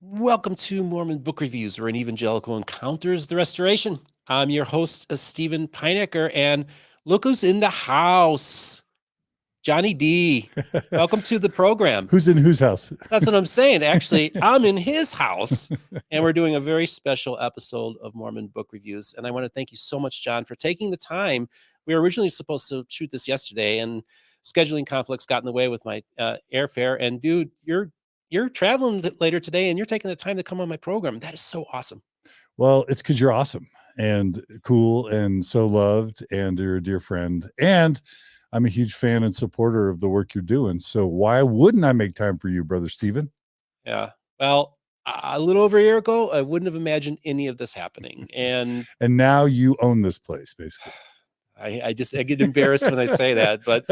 Welcome to Mormon Book Reviews, where an evangelical encounters the restoration. I'm your host, Steve Pynakker, and look who's in the house. Johnny D. Welcome to the program. Who's in whose house? That's what I'm saying. Actually, I'm in his house, and we're doing a very special episode of Mormon Book Reviews. And I want to thank you so much, John, for taking the time. We were originally supposed to shoot this yesterday, and scheduling conflicts got in the way with my airfare. And dude, you're traveling later today, and you're taking the time to come on my program. That is so awesome. Well, it's because you're awesome and cool and so loved, and you're a dear friend. And I'm a huge fan and supporter of the work you're doing. So why wouldn't I make time for you, Brother Stephen? Yeah. Well, a little over a year ago, I wouldn't have imagined any of this happening. And now you own this place, basically. I get embarrassed when I say that, but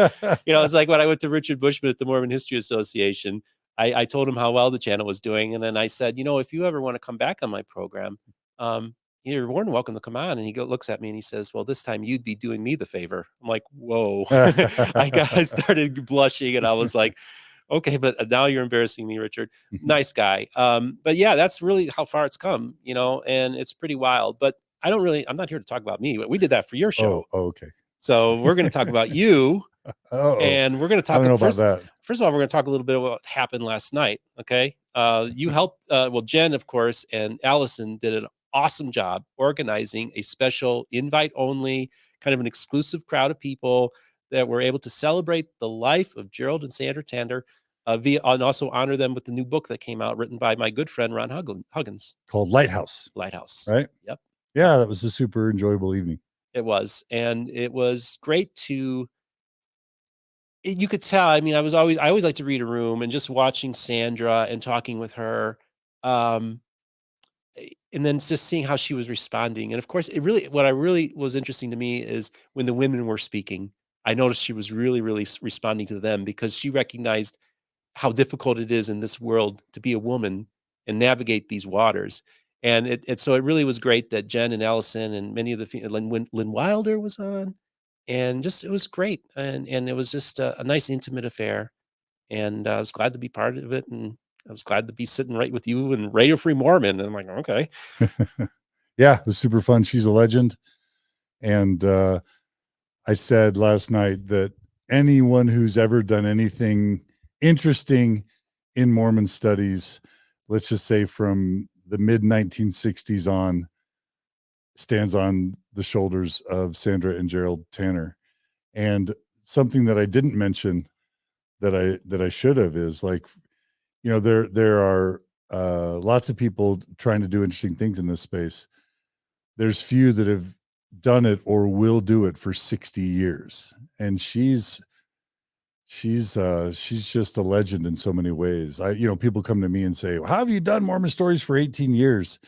it's like when I went to Richard Bushman at the Mormon History Association, I told him how well the channel was doing. And then I said, if you ever want to come back on my program, you're more than welcome to come on. And he looks at me and he says, well, this time you'd be doing me the favor. I'm like, whoa. I started blushing and I was like, okay, but now you're embarrassing me, Richard. Nice guy. But yeah, that's really how far it's come, and it's pretty wild. But I'm not here to talk about me, but we did that for your show. Oh, okay. So we're going to talk about you. And we're going to talk about that. First of all, we're going to talk a little bit about what happened last night. Okay. You helped, Jen, of course, and Allison did an awesome job organizing a special invite only, kind of an exclusive crowd of people that were able to celebrate the life of Gerald and Sandra Tander, and also honor them with the new book that came out, written by my good friend Ron Huggins, called Lighthouse. Right? Yep. Yeah, that was a super enjoyable evening. It was, and it was great to. You could tell. I mean, I always like to read a room, and just watching Sandra and talking with her, and then just seeing how she was responding. And of course, what really was interesting to me is when the women were speaking, I noticed she was really, really responding to them, because she recognized how difficult it is in this world to be a woman and navigate these waters. And so it really was great that Jen and Allison and many of the Lynn Wilder was on, and just it was great, and it was just a nice intimate affair, and I was glad to be part of it, and I was glad to be sitting right with you and Radio Free Mormon. And I'm like, okay. Yeah, it was super fun. She's a legend. And I said last night that anyone who's ever done anything interesting in Mormon studies, let's just say from the mid 1960s on, stands on the shoulders of Sandra and Gerald Tanner. And something that I didn't mention that I should have is, like, there are lots of people trying to do interesting things in this space. There's few that have done it or will do it for 60 years. And she's just a legend in so many ways. People come to me and say, well, how have you done Mormon Stories for 18 years?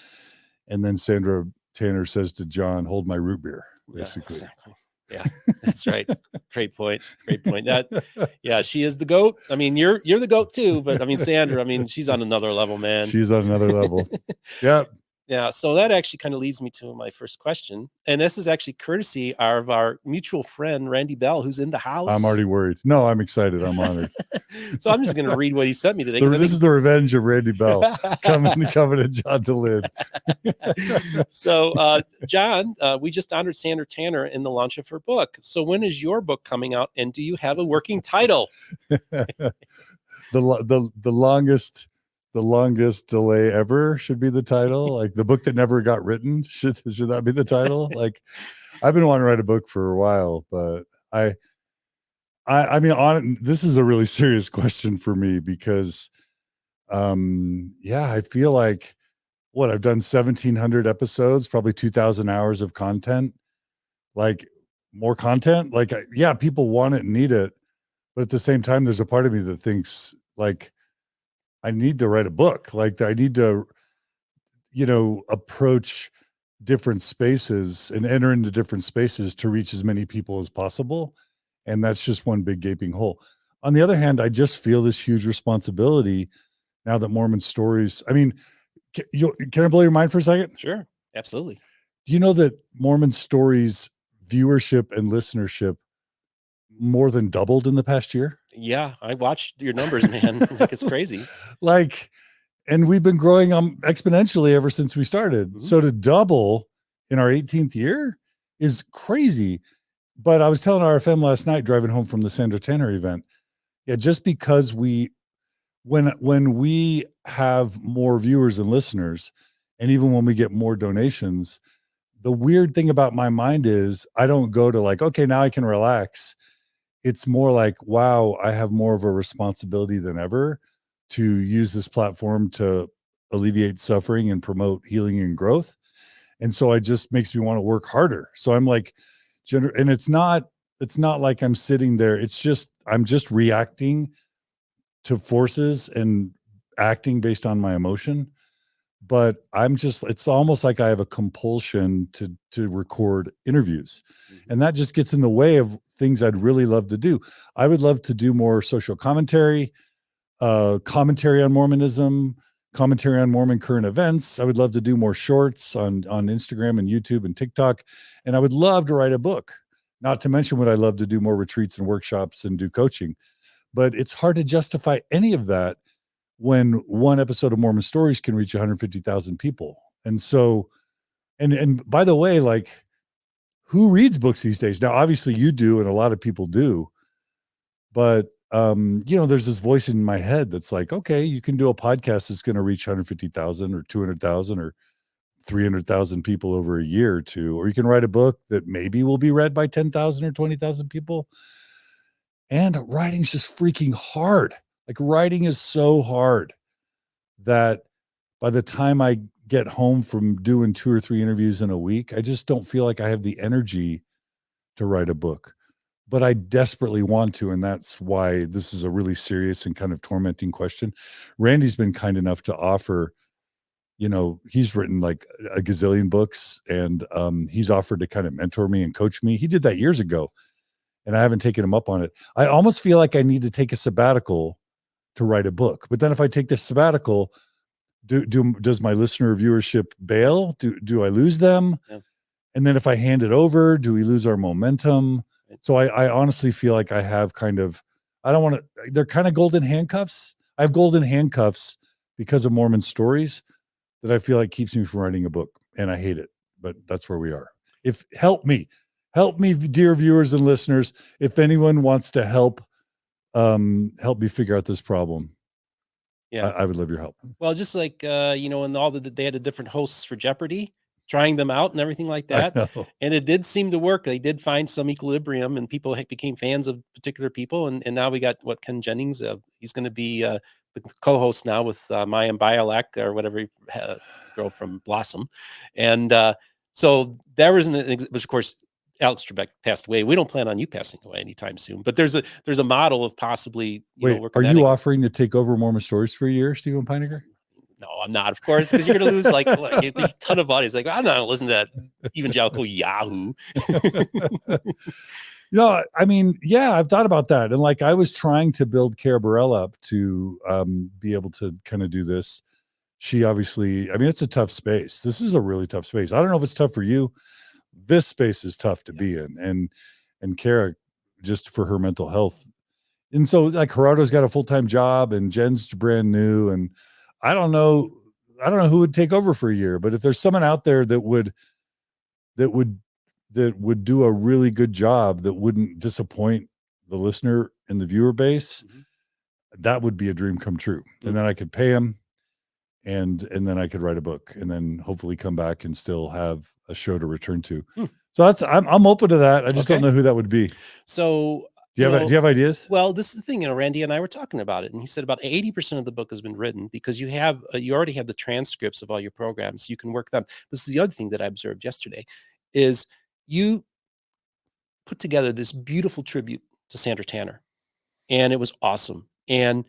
And then Sandra Tanner says to John, hold my root beer, basically. Yeah, exactly. Yeah, that's right. Great point. Yeah, she is the GOAT. I mean, you're the GOAT too, but I mean, Sandra, she's on another level, man. She's on another level. Yeah. Yeah, so that actually kind of leads me to my first question. And this is actually courtesy of our mutual friend, Randy Bell, who's in the house. I'm already worried. No, I'm excited. I'm honored. So I'm just going to read what he sent me today. This is the revenge of Randy Bell coming to John Dehlin. So, John, we just honored Sandra Tanner in the launch of her book. So when is your book coming out, and do you have a working title? The longest delay ever should be the title. Like, the book that never got written should that be the title? Like, I've been wanting to write a book for a while, but this is a really serious question for me, because I feel like I've done 1,700 episodes, probably 2,000 hours of content, like more content. Like, people want it and need it, but at the same time, there's a part of me that thinks, like, I need to write a book. Like, I need to, approach different spaces and enter into different spaces to reach as many people as possible. And that's just one big gaping hole. On the other hand, I just feel this huge responsibility now that Mormon Stories, can I blow your mind for a second? Sure. Absolutely. Do you know that Mormon Stories viewership and listenership more than doubled in the past year? Yeah, I watched your numbers, man. Like, it's crazy. Like, and we've been growing exponentially ever since we started. Mhm. So to double in our 18th year is crazy. But I was telling RFM last night, driving home from the Sandra Tanner event, yeah, just because when we have more viewers and listeners, and even when we get more donations, the weird thing about my mind is I don't go to like, okay, now I can relax. It's more like, wow, I have more of a responsibility than ever to use this platform to alleviate suffering and promote healing and growth. And so it just makes me want to work harder. So I'm like, and it's not like I'm sitting there. It's just, I'm just reacting to forces and acting based on my emotion. But it's almost like I have a compulsion to record interviews. Mhm. And that just gets in the way of things I'd really love to do. I would love to do more social commentary, commentary on Mormonism, commentary on Mormon current events. I would love to do more shorts on Instagram and YouTube and TikTok. And I would love to write a book, not to mention what I love to do more retreats and workshops and do coaching. But it's hard to justify any of that when one episode of Mormon Stories can reach 150,000 people. And so, and by the way, like, who reads books these days? Now, obviously you do, and a lot of people do, but there's this voice in my head that's like, okay, you can do a podcast that's going to reach 150,000 or 200,000 or 300,000 people over a year or two, or you can write a book that maybe will be read by 10,000 or 20,000 people. And writing's just freaking hard. Like, writing is so hard that by the time I get home from doing 2 or 3 interviews in a week, I just don't feel like I have the energy to write a book. But I desperately want to, and that's why this is a really serious and kind of tormenting question. Randy's been kind enough to offer, he's written like a gazillion books, and he's offered to kind of mentor me and coach me. He did that years ago, and I haven't taken him up on it. I almost feel like I need to take a sabbatical to write a book. But then if I take this sabbatical, does my listener viewership bail? Do I lose them? Yeah. And then if I hand it over, do we lose our momentum? Right. So I honestly feel like I have kind of, I don't want to, they're kind of golden handcuffs. I have golden handcuffs because of Mormon Stories that I feel like keeps me from writing a book, and I hate it, but that's where we are. Help me, dear viewers and listeners. If anyone wants to help me figure out this problem, Yeah. I would love your help. Well, just like, and they had the different hosts for Jeopardy, trying them out and everything like I that. know. And it did seem to work. They did find some equilibrium, and people became fans of particular people. And now we got Ken Jennings. He's going to be the co-host now with Maya Bialek or whatever, girl from Blossom. And so there was which of course Alex Trebek passed away. We don't plan on you passing away anytime soon, but there's a model of possibly, Wait, working are that you angle. offering to take over Mormon Stories for a year, Stephen Pynakker? No, I'm not, of course, because you're going to lose like a ton of audience. Like, I'm not listening to that evangelical Yahoo. I mean, yeah, I've thought about that. And like, I was trying to build Cara Burrell up to be able to kind of do this. She obviously, I mean, it's a tough space. This is a really tough space. I don't know if it's tough for you. This space is tough to be in. And Cara, just for her mental health. And so like Gerardo's got a full-time job and Jen's brand new. And I don't know who would take over for a year, but if there's someone out there that would do a really good job, that wouldn't disappoint the listener and the viewer base, that would be a dream come true. And then I could pay him, and then I could write a book, and then hopefully come back and still have a show to return to. So I'm open to that. I just don't know who that would be. So, do you have ideas? Well, this is the thing, Randy and I were talking about it, and he said about 80% of the book has been written because you already have the transcripts of all your programs. You can work them. This is the other thing that I observed yesterday is you put together this beautiful tribute to Sandra Tanner, and it was awesome. And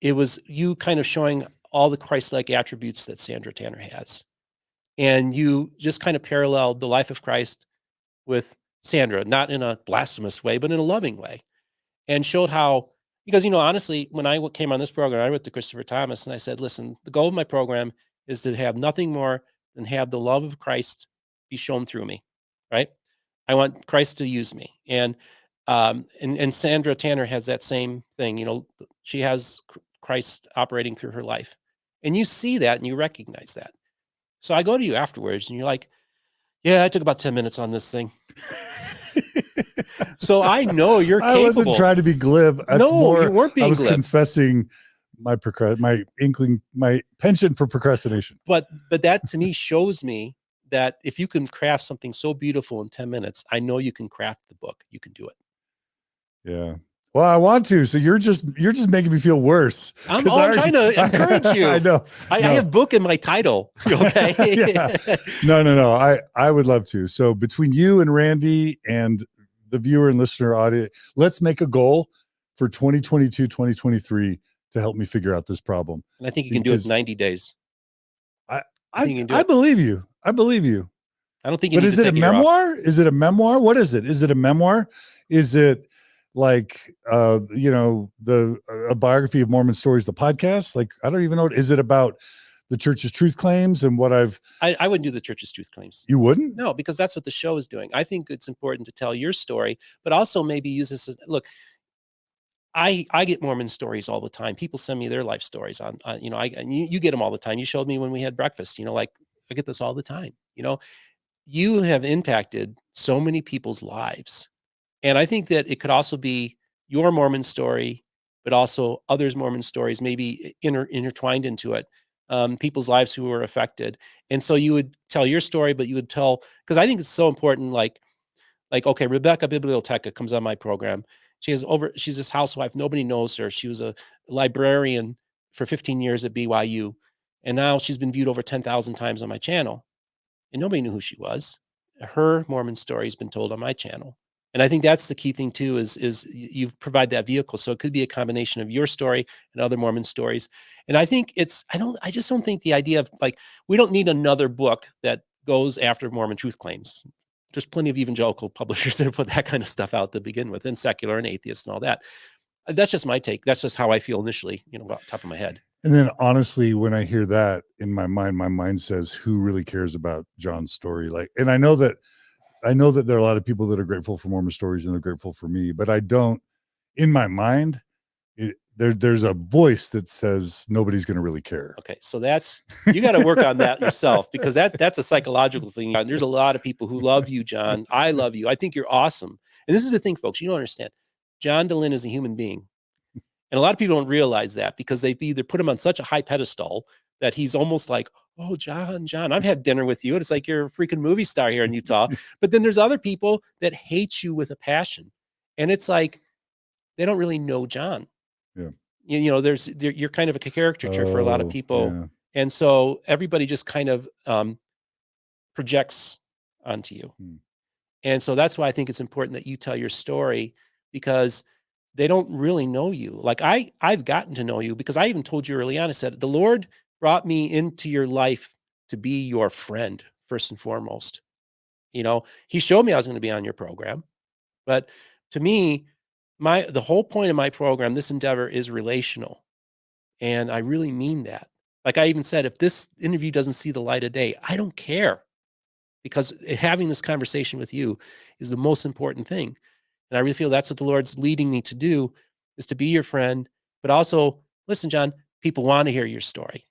it was you kind of showing all the Christ-like attributes that Sandra Tanner has. And you just kind of paralleled the life of Christ with Sandra, not in a blasphemous way, but in a loving way, and showed how, because, honestly, when I came on this program, I went to Christopher Thomas and I said, listen, the goal of my program is to have nothing more than have the love of Christ be shown through me, right? I want Christ to use me. And Sandra Tanner has that same thing. She has Christ operating through her life. And you see that and you recognize that. So I go to you afterwards and you're like, yeah, I took about 10 minutes on this thing. So I know you're capable. I wasn't trying to be glib. That's no, more, you weren't being I was glib. confessing my penchant for procrastination. But that to me shows me that if you can craft something so beautiful in 10 minutes, I know you can craft the book. You can do it. Yeah. Well, I want to. So you're just making me feel worse. I'm trying to encourage you. I know. I have book in my title. Okay. Yeah. No. I would love to. So between you and Randy and the viewer and listener audience, let's make a goal for 2022, 2023 to help me figure out this problem. And I think you can do it in 90 days. I believe you. I believe you. I don't think you But is it a memoir? Is it a memoir? What is it? Is it a memoir? Is it like a biography of Mormon Stories, the podcast? Like, I don't even know. Is it about the church's truth claims and what I wouldn't do the church's truth claims. You wouldn't? No, because that's what the show is doing. I think it's important to tell your story, but also maybe use this as, look, I get Mormon stories all the time. People send me their life stories on you get them all the time. You showed me when we had breakfast, like I get this all the time. You have impacted so many people's lives. And I think that it could also be your Mormon story, but also others' Mormon stories, maybe intertwined into it, people's lives who were affected. And so you would tell your story, but you would tell, because I think it's so important, like, okay, Rebecca Biblioteca comes on my program. She's this housewife. Nobody knows her. She was a librarian for 15 years at BYU. And now she's been viewed over 10,000 times on my channel. And nobody knew who she was. Her Mormon story has been told on my channel. And I think that's the key thing too, is you provide that vehicle. So it could be a combination of your story and other Mormon stories. And I think I just don't think the idea of, like, we don't need another book that goes after Mormon truth claims. There's plenty of evangelical publishers that put that kind of stuff out to begin with, and secular and atheist and all that. That's just my take. That's just how I feel initially, off the top of my head. And then honestly, when I hear that in my mind says, who really cares about John's story? Like, and I know that there are a lot of people that are grateful for Mormon Stories and they're grateful for me, but I don't, in my mind, there's a voice that says nobody's going to really care. Okay. So you got to work on that yourself, because that's a psychological thing. And there's a lot of people who love you, John. I love you. I think you're awesome. And this is the thing, folks, you don't understand. John Dehlin is a human being. And a lot of people don't realize that, because they've either put him on such a high pedestal that he's almost like, oh, John, I've had dinner with you. And it's like you're a freaking movie star here in Utah. But then there's other people that hate you with a passion. And it's like, they don't really know John. Yeah. You're kind of a caricature for a lot of people. Yeah. And so everybody just kind of projects onto you. And so that's why I think it's important that you tell your story, because they don't really know you. Like I've gotten to know you, because I even told you early on, I said, the Lord brought me into your life to be your friend first and foremost. He showed me I was going to be on your program, but to me, the whole point of my program, this endeavor, is relational. And I really mean that. Like I even said, if this interview doesn't see the light of day, I don't care, because having this conversation with you is the most important thing. And I really feel that's what the Lord's leading me to do, is to be your friend, but also, listen, John, people want to hear your story.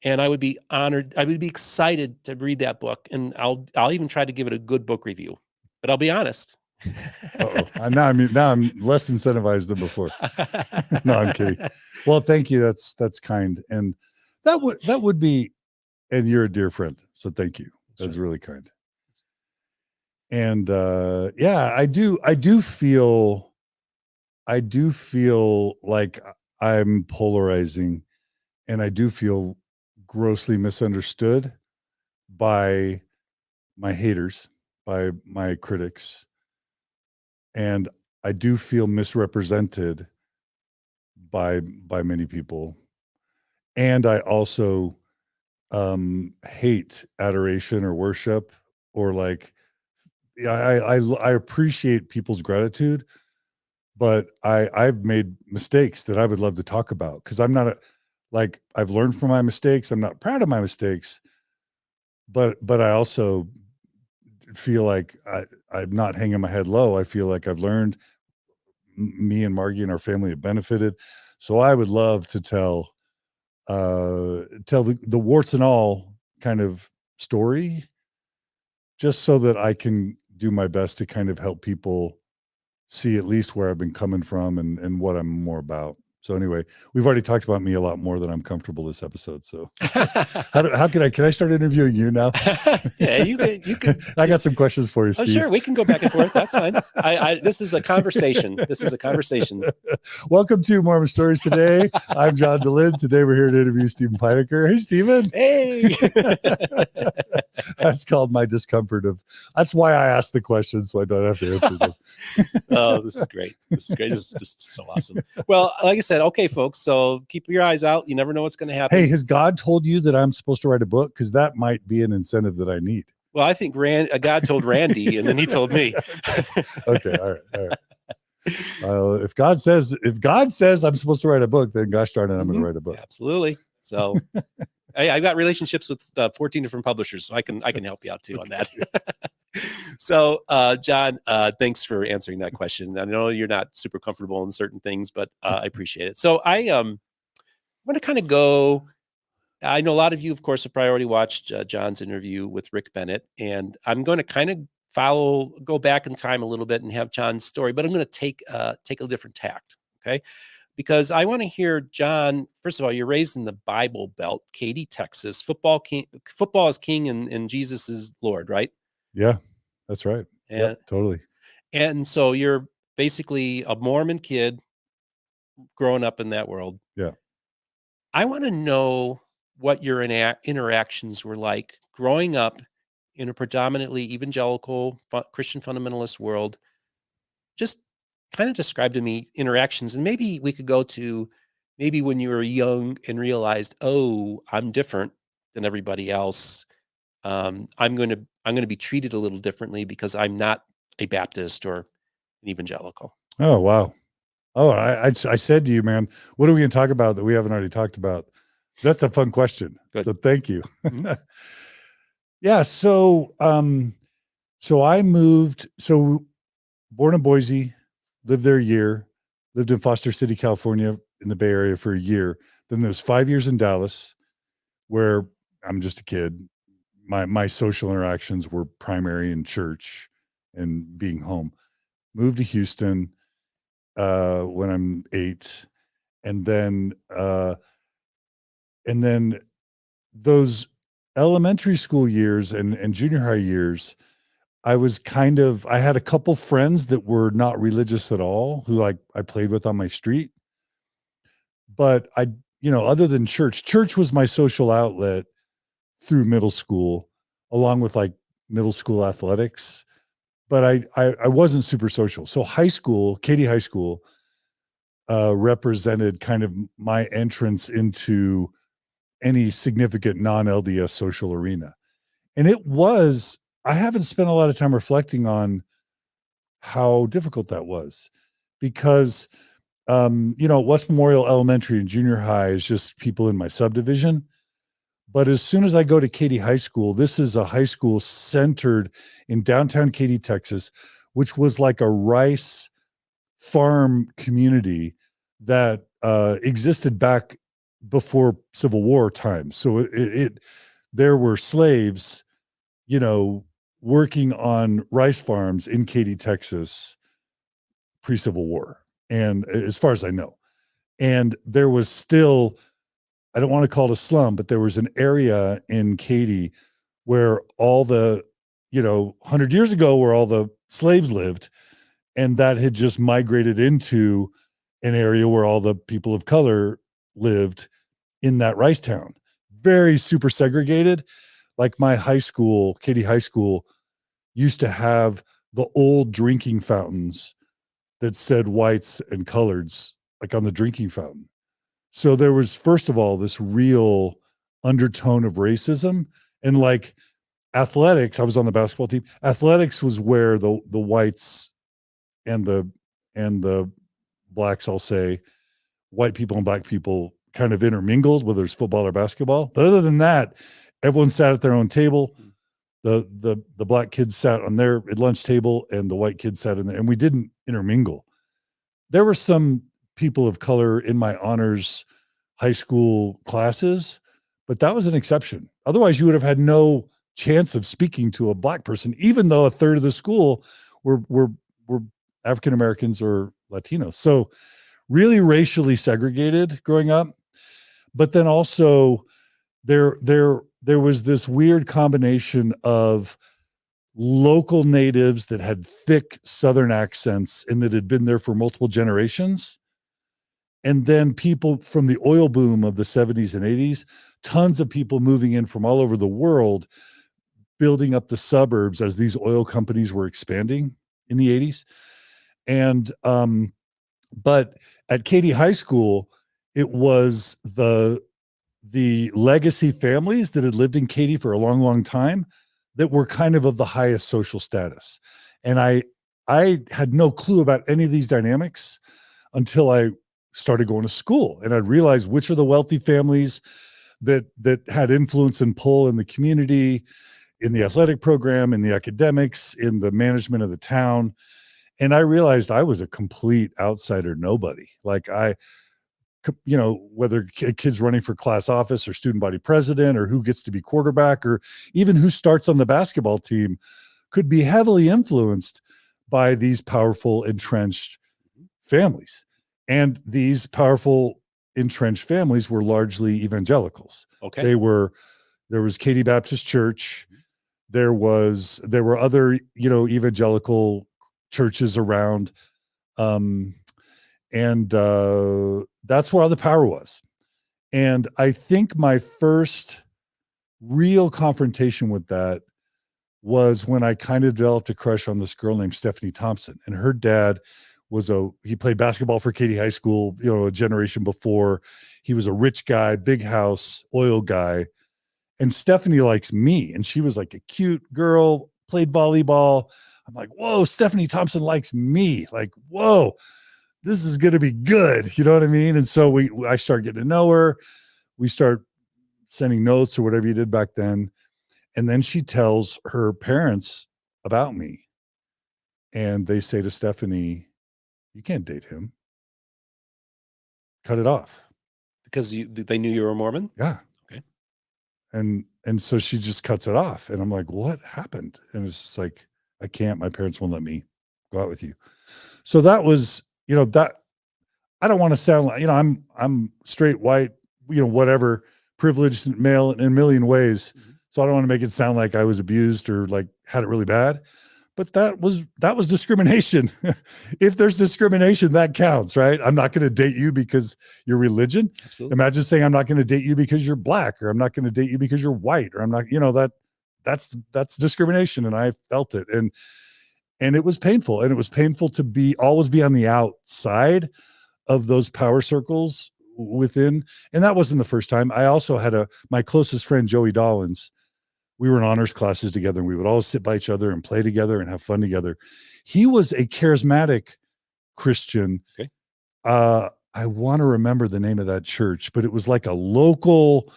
And I would be honored. I would be excited to read that book. And I'll even try to give it a good book review, but I'll be honest. Now I'm less incentivized than before. No, I'm kidding. Well, thank you. That's kind. And that would be, and you're a dear friend. So thank you. That's really kind. And I do feel like I'm polarizing, and I do feel grossly misunderstood by my haters, by my critics. And I do feel misrepresented by many people. And I also hate adoration or worship, or like, I appreciate people's gratitude, but I've made mistakes that I would love to talk about, because I'm not I've learned from my mistakes. I'm not proud of my mistakes, but I also feel like I'm not hanging my head low. I feel like I've learned. Me and Margie and our family have benefited. So I would love to tell tell the warts and all kind of story, just so that I can do my best to kind of help people see at least where I've been coming from and what I'm more about. So anyway, we've already talked about me a lot more than I'm comfortable this episode. So how can I start interviewing you now? Yeah, you could. I got some questions for you, Steve. Oh, sure. We can go back and forth. That's fine. This is a conversation. This is a conversation. Welcome to Mormon Stories today. I'm John Dehlin. Today we're here to interview Stephen Pynakker. Hey, Stephen. Hey. That's called my discomfort that's why I ask the questions, so I don't have to answer them. Oh, this is great. This is great. This is just so awesome. Well, like I said, okay, folks, so keep your eyes out. You never know what's going to happen. Hey, has God told you that I'm supposed to write a book? Because that might be an incentive that I need. Well, I think God told Randy, and then he told me. Okay, all right. If God says I'm supposed to write a book, then gosh darn it, I'm going to write a book. Absolutely. So I've got relationships with 14 different publishers, so I can help you out too on that. So, John, thanks for answering that question. I know you're not super comfortable in certain things, but I appreciate it. So I want to kind of go. I know a lot of you, of course, have already watched John's interview with Rick Bennett, and I'm going to kind of go back in time a little bit and have John's story, but I'm going to take a different tact, okay? Because I want to hear John. First of all, you're raised in the Bible Belt, Katy, Texas. Football is king, and Jesus is Lord, right? Yeah, that's right. Yeah, totally. And so you're basically a Mormon kid growing up in that world. Yeah. I want to know what your interactions were like growing up in a predominantly evangelical Christian fundamentalist world. Just kind of describe to me interactions, and maybe we could go to maybe when you were young and realized, oh, I'm different than everybody else. I'm going to be treated a little differently because I'm not a Baptist or an evangelical. Oh, wow. Oh, I said to you, man, what are we going to talk about that we haven't already talked about? That's a fun question. Good. So thank you. Mm-hmm. Yeah. So I moved, born in Boise, lived there a year, lived in Foster City, California in the Bay Area for a year. Then there's 5 years in Dallas where I'm just a kid. My social interactions were primary in church and being home. Moved to Houston when I'm 8. And then those elementary school years and junior high years, I had a couple friends that were not religious at all, who I played with on my street. But other than church was my social outlet through middle school, along with like middle school athletics. But I wasn't super social. So high school, Katy High School, represented kind of my entrance into any significant non-LDS social arena. And I haven't spent a lot of time reflecting on how difficult that was, because West Memorial Elementary and junior high is just people in my subdivision. But as soon as I go to Katy High School, this is a high school centered in downtown Katy, Texas, which was like a rice farm community that existed back before Civil War times. So there were slaves, working on rice farms in Katy, Texas, pre-Civil War. And as far as I know, and there was still, I don't want to call it a slum, but there was an area in Katy where all the, 100 years ago, where all the slaves lived, and that had just migrated into an area where all the people of color lived in that rice town. Very super segregated. Like my high school, Katy High School, used to have the old drinking fountains that said whites and coloreds, like on the drinking fountain. So there was, first of all, this real undertone of racism. And like athletics, I was on the basketball team. Athletics was where the whites and the blacks, I'll say, white people and black people kind of intermingled, whether it's football or basketball. But other than that, everyone sat at their own table. The black kids sat on their lunch table and the white kids sat in there, and we didn't intermingle. There were some people of color in my honors high school classes, but that was an exception. Otherwise, you would have had no chance of speaking to a Black person, even though a third of the school were African Americans or Latinos. So really racially segregated growing up. But then also there was this weird combination of local natives that had thick Southern accents and that had been there for multiple generations. And then people from the oil boom of the 70s and 80s, tons of people moving in from all over the world, building up the suburbs as these oil companies were expanding in the 80s. And, but at Katy High School, it was the legacy families that had lived in Katy for a long, long time that were kind of the highest social status. And I had no clue about any of these dynamics until I started going to school, and I'd realize which are the wealthy families that had influence and pull in the community, in the athletic program, in the academics, in the management of the town. And I realized I was a complete outsider, nobody. Like whether kids running for class office or student body president or who gets to be quarterback or even who starts on the basketball team could be heavily influenced by these powerful, entrenched families. And these powerful, entrenched families were largely evangelicals. Okay. There was Katy Baptist Church. There were other, evangelical churches around. And that's where all the power was. And I think my first real confrontation with that was when I kind of developed a crush on this girl named Stephanie Thompson. And her dad he played basketball for Katy High School, a generation before. He was a rich guy, big house, oil guy. And Stephanie likes me. And she was like a cute girl, played volleyball. I'm like, whoa, Stephanie Thompson likes me. Like, whoa, this is going to be good. You know what I mean? And so I start getting to know her. We start sending notes or whatever you did back then. And then she tells her parents about me. And they say to Stephanie, you can't date him. Cut it off. Because they knew you were a Mormon? Yeah. Okay. And so she just cuts it off. And I'm like, what happened? And it's just like, I can't, my parents won't let me go out with you. So that was, that I don't want to sound like, I'm straight, white, whatever, privileged male in a million ways. Mm-hmm. So I don't want to make it sound like I was abused or like had it really bad. But that was discrimination. If there's discrimination, that counts, right? I'm not going to date you because you're religion. Absolutely. Imagine saying I'm not going to date you because you're Black, or I'm not going to date you because you're white, or I'm not, that's discrimination. And I felt it. And it was painful. And it was painful to always be on the outside of those power circles within. And that wasn't the first time. I also had my closest friend, Joey Dehlin. We were in honors classes together, and we would always sit by each other and play together and have fun together. He was a charismatic Christian. Okay. I want to remember the name of that church, but it was like a local,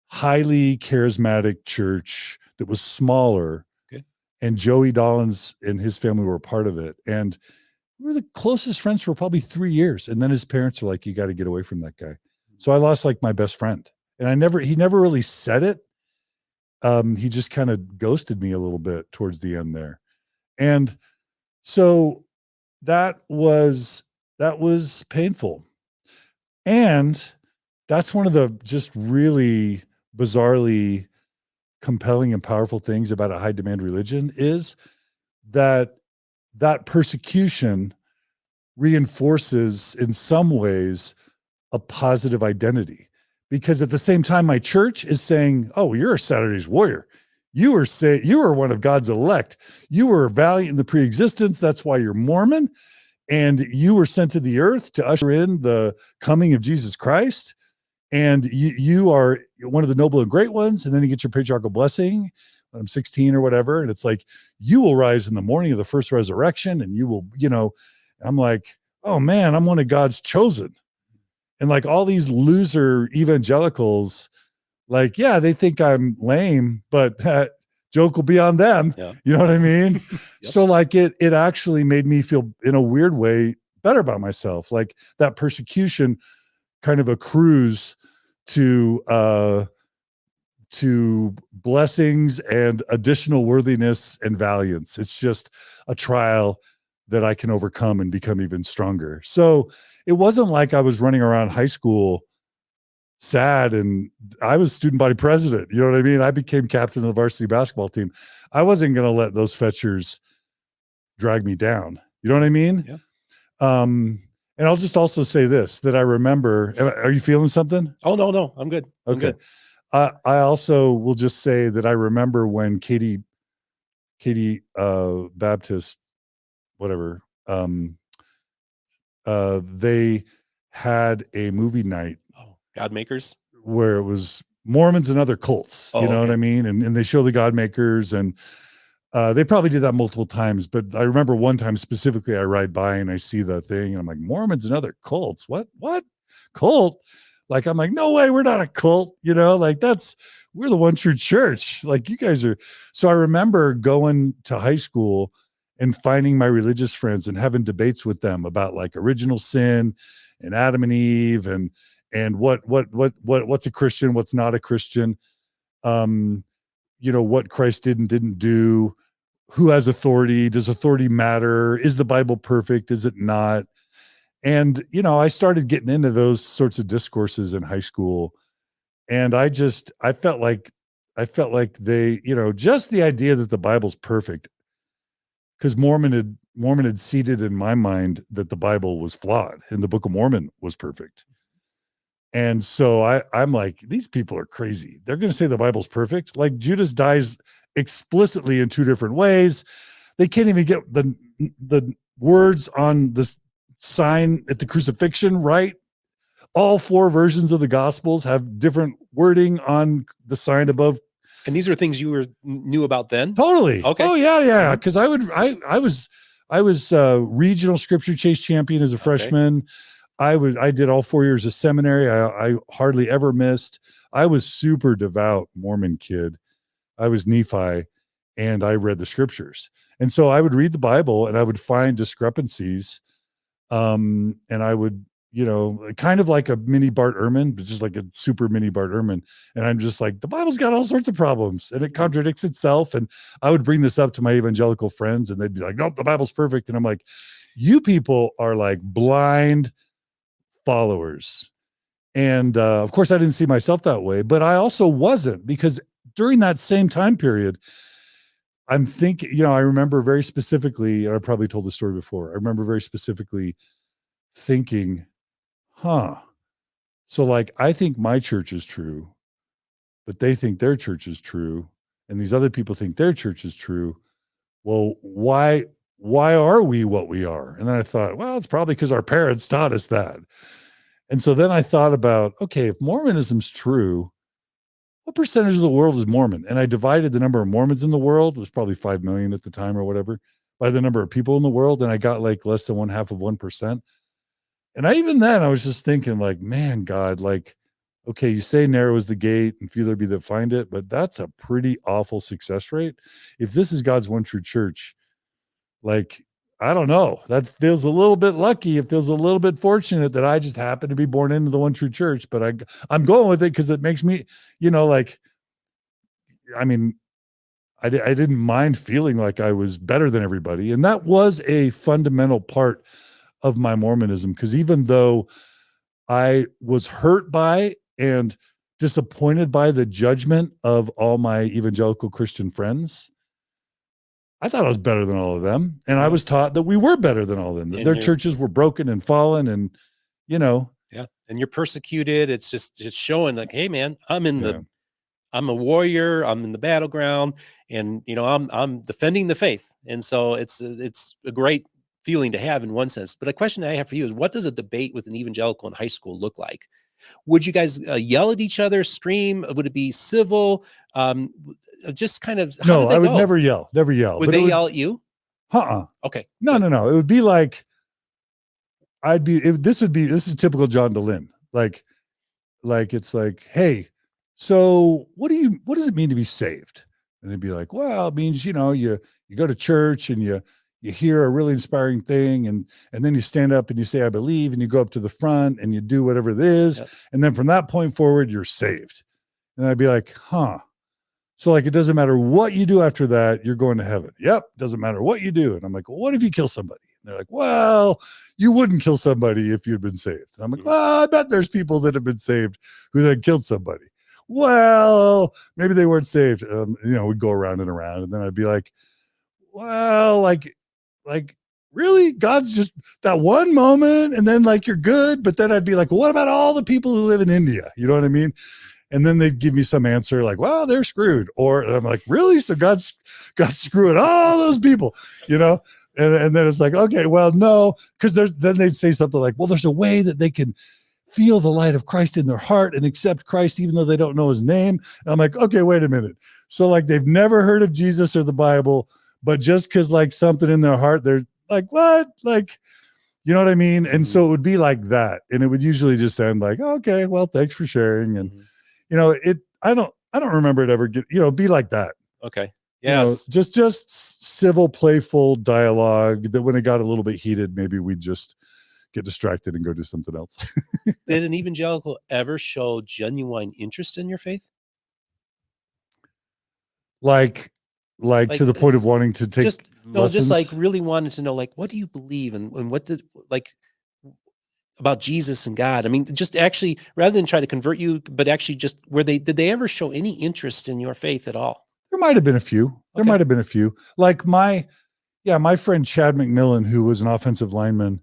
highly charismatic church that was smaller. Okay. And Joey Dehlin and his family were a part of it. And we were the closest friends for probably 3 years. And then his parents were like, you got to get away from that guy. So I lost like my best friend. And he never really said it. He just kind of ghosted me a little bit towards the end there. And so that was painful. And that's one of the just really bizarrely compelling and powerful things about a high demand religion is that persecution reinforces in some ways a positive identity. Because at the same time, my church is saying, oh, you're a Saturday's warrior. You were one of God's elect. You were valiant in the pre-existence. That's why you're Mormon. And you were sent to the earth to usher in the coming of Jesus Christ. And you are one of the noble and great ones. And then you get your patriarchal blessing when I'm 16 or whatever. And it's like, you will rise in the morning of the first resurrection. And you will, I'm like, oh man, I'm one of God's chosen. And like all these loser evangelicals, like, yeah, they think I'm lame, but joke will be on them. Yeah. You know what I mean? Yep. So like it actually made me feel in a weird way better about myself. Like that persecution kind of a cruise to blessings and additional worthiness and valiance. It's just a trial that I can overcome and become even stronger. So it wasn't like I was running around high school sad, and I was student body president. You know what I mean? I became captain of the varsity basketball team. I wasn't going to let those fetchers drag me down. You know what I mean? Yeah. And I'll just also say this, that I remember, are you feeling something? Oh, no, I'm good. I'm Okay. good. I also will just say that I remember when Katie Baptist, whatever, they had a movie night. Oh, God Makers, where it was Mormons and other cults, you know what I mean? And they show the God Makers, and they probably did that multiple times, but I remember one time specifically, I ride by and I see the thing and I'm like, Mormons and other cults. What cult? Like, I'm like, no way, we're not a cult, you know, like we're the one true church. Like, you guys are. So I remember going to high school and finding my religious friends and having debates with them about like original sin and Adam and Eve and what's a Christian, what's not a Christian, what Christ did and didn't do, who has authority, does authority matter, is the Bible perfect, is it not? And I started getting into those sorts of discourses in high school, and I felt like they, just the idea that the Bible's perfect, because Mormon had seeded in my mind that the Bible was flawed and the Book of Mormon was perfect. And so I'm like, these people are crazy. They're going to say the Bible's perfect. Like, Judas dies explicitly in two different ways. They can't even get the words on the sign at the crucifixion right. All four versions of the Gospels have different wording on the sign above. And these are things you knew about then? Totally. Okay. Oh yeah. Because I was regional scripture chase champion as a freshman. I did all 4 years of seminary. I hardly ever missed. I was super devout Mormon kid. I was Nephi, and I read the scriptures. And so I would read the Bible and I would find discrepancies. And I would, kind of like a mini Bart Ehrman, but just like a super mini Bart Ehrman. And I'm just like, the Bible's got all sorts of problems and it contradicts itself. And I would bring this up to my evangelical friends and they'd be like, nope, the Bible's perfect. And I'm like, you people are like blind followers. And of course, I didn't see myself that way, but I also wasn't, because during that same time period, I'm thinking, I remember very specifically, and I probably told the story before, I remember very specifically thinking, so like, I think my church is true, but they think their church is true, and these other people think their church is true. Well, why are we what we are? And then I thought, well, it's probably because our parents taught us that. And so then I thought about, okay, if Mormonism's true, what percentage of the world is Mormon? And I divided the number of Mormons in the world, it was probably 5 million at the time or whatever, by the number of people in the world. And I got like less than 1/2 of 1%. And I was just thinking like, man, God, like, okay, you say narrow is the gate and few there be that find it, but that's a pretty awful success rate. If this is God's one true church, like, I don't know. That feels a little bit lucky. It feels a little bit fortunate that I just happened to be born into the one true church, but I'm going with it because it makes me, like, I mean, I didn't mind feeling like I was better than everybody. And that was a fundamental part of my Mormonism, because even though I was hurt by and disappointed by the judgment of all my evangelical Christian friends, I thought I was better than all of them. And I was taught that we were better than all of them, that their churches were broken and fallen and, Yeah. And you're persecuted. It's showing like, hey man, I'm a warrior. I'm in the battleground and, I'm defending the faith. And so it's a great feeling to have in one sense. But a question I have for you is, what does a debate with an evangelical in high school look like? Would you guys yell at each other, scream? Would it be civil? Just kind of, how no, did they I would go? never yell. Would they yell at you? Okay. No. It would be like, this is typical John Dehlin. Like it's like, hey, so what does it mean to be saved? And they'd be like, well, it means, you go to church and you you hear a really inspiring thing, and then you stand up and you say, I believe, and you go up to the front and you do whatever it is. Yep. And then from that point forward, you're saved. And I'd be like, huh. So like, it doesn't matter what you do after that, you're going to heaven. Yep. Doesn't matter what you do. And I'm like, well, what if you kill somebody? And they're like, well, you wouldn't kill somebody if you'd been saved. And I'm like, well, I bet there's people that have been saved who then killed somebody. Well, maybe they weren't saved. We'd go around and around. And then I'd be like, well, like really, God's just that one moment, and then like you're good. But then I'd be like, well, what about all the people who live in India? You know what I mean? And then they'd give me some answer like, well, they're screwed. Or I'm like, really? So God's screwing all those people, And then it's like, okay, well, no, because then they'd say something like, well, there's a way that they can feel the light of Christ in their heart and accept Christ even though they don't know his name. And I'm like, okay, wait a minute. So like they've never heard of Jesus or the Bible, but just because like something in their heart, they're like, what? Like, you know what I mean? And so it would be like that. And it would usually just end like, okay, well, thanks for sharing. And, I don't remember it ever be like that. Okay. Yes. Just civil, playful dialogue that when it got a little bit heated, maybe we'd just get distracted and go do something else. Did an evangelical ever show genuine interest in your faith? Like to the point of wanting to take lessons? Just like really wanted to know, like, what do you believe and what did like about Jesus and God? I mean, just actually rather than try to convert you, but actually just did they ever show any interest in your faith at all? There might have been a few. There might have been a few. Like my friend Chad McMillan, who was an offensive lineman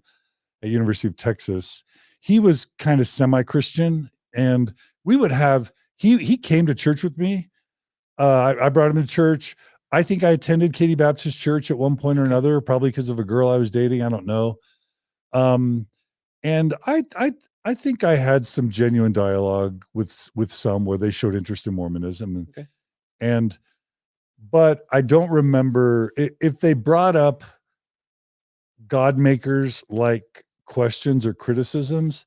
at University of Texas, he was kind of semi-Christian, and we would have he came to church with me. I brought him to church. I think I attended Katy Baptist Church at one point or another, probably because of a girl I was dating. I don't know. And I think I had some genuine dialogue with some where they showed interest in Mormonism. But I don't remember if they brought up God makers like questions or criticisms.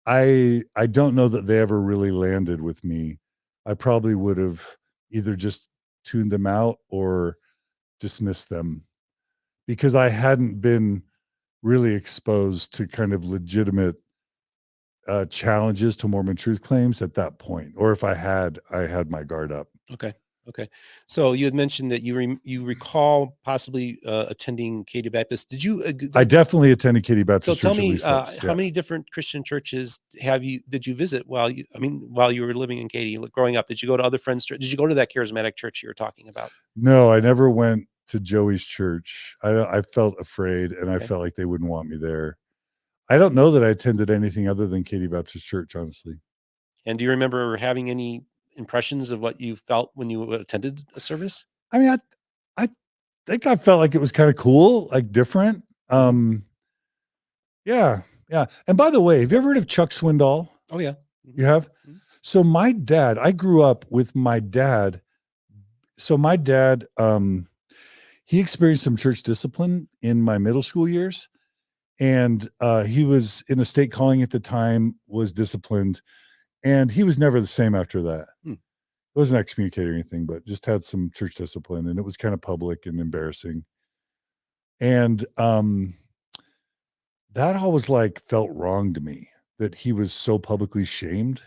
I don't know that they ever really landed with me. I probably would have either just tuned them out or dismissed them because I hadn't been really exposed to kind of legitimate challenges to Mormon truth claims at that point. Or if I had my guard up. Okay. So you had mentioned that you recall possibly attending Katy Baptist. Did you? I definitely attended Katy Baptist. So tell Church me, how many different Christian churches did you visit while you were living in Katy, growing up? Did you go to other friends? Did you go to that charismatic church you were talking about? No, I never went to Joey's church. I felt afraid, and I felt like they wouldn't want me there. I don't know that I attended anything other than Katy Baptist Church, honestly. And do you remember having any impressions of what you felt when you attended a service? I mean, I think I felt like it was kind of cool, like different. Yeah. And by the way, have you ever heard of Chuck Swindoll? Oh yeah. You have? Mm-hmm. So my dad, I grew up with my dad. So my dad, he experienced some church discipline in my middle school years. And he was in a state calling at the time, was disciplined. And he was never the same after that. It wasn't excommunicated or anything, but just had some church discipline, and it was kind of public and embarrassing. And that always felt wrong to me that he was so publicly shamed,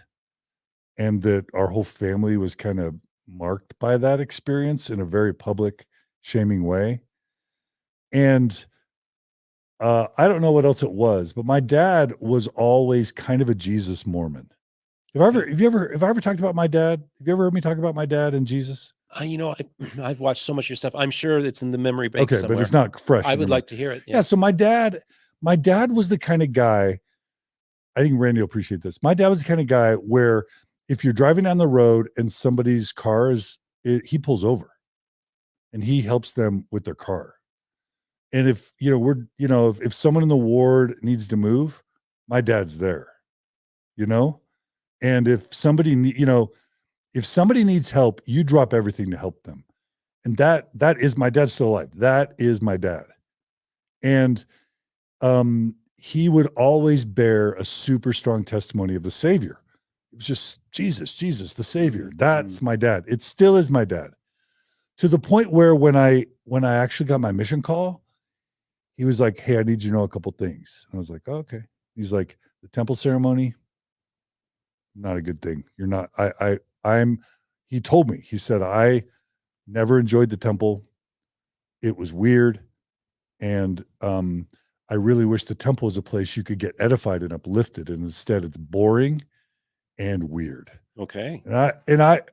and that our whole family was kind of marked by that experience in a very public, shaming way. And I don't know what else it was, but my dad was always kind of a Jesus Mormon. Have I ever talked about my dad? Have you ever heard me talk about my dad and Jesus? I've watched so much of your stuff. I'm sure it's in the memory bank somewhere. But it's not fresh. I would like to hear it. Yeah. So my dad was the kind of guy, I think Randy will appreciate this. My dad was the kind of guy where if you're driving down the road and somebody's car he pulls over and he helps them with their car. And if, if someone in the ward needs to move, my dad's there, and if somebody needs help, you drop everything to help them. And that is my dad's still alive. That is my dad. And he would always bear a super strong testimony of the Savior. It was just Jesus, the Savior. That's my dad. It still is my dad. To the point where when I actually got my mission call, he was like, "Hey, I need you to know a couple things." And I was like, oh, "Okay." He's like, "The temple ceremony, not a good thing. You're not. I'm." He told me. He said, "I never enjoyed the temple. It was weird, and I really wish the temple was a place you could get edified and uplifted, and instead, it's boring and weird." Okay.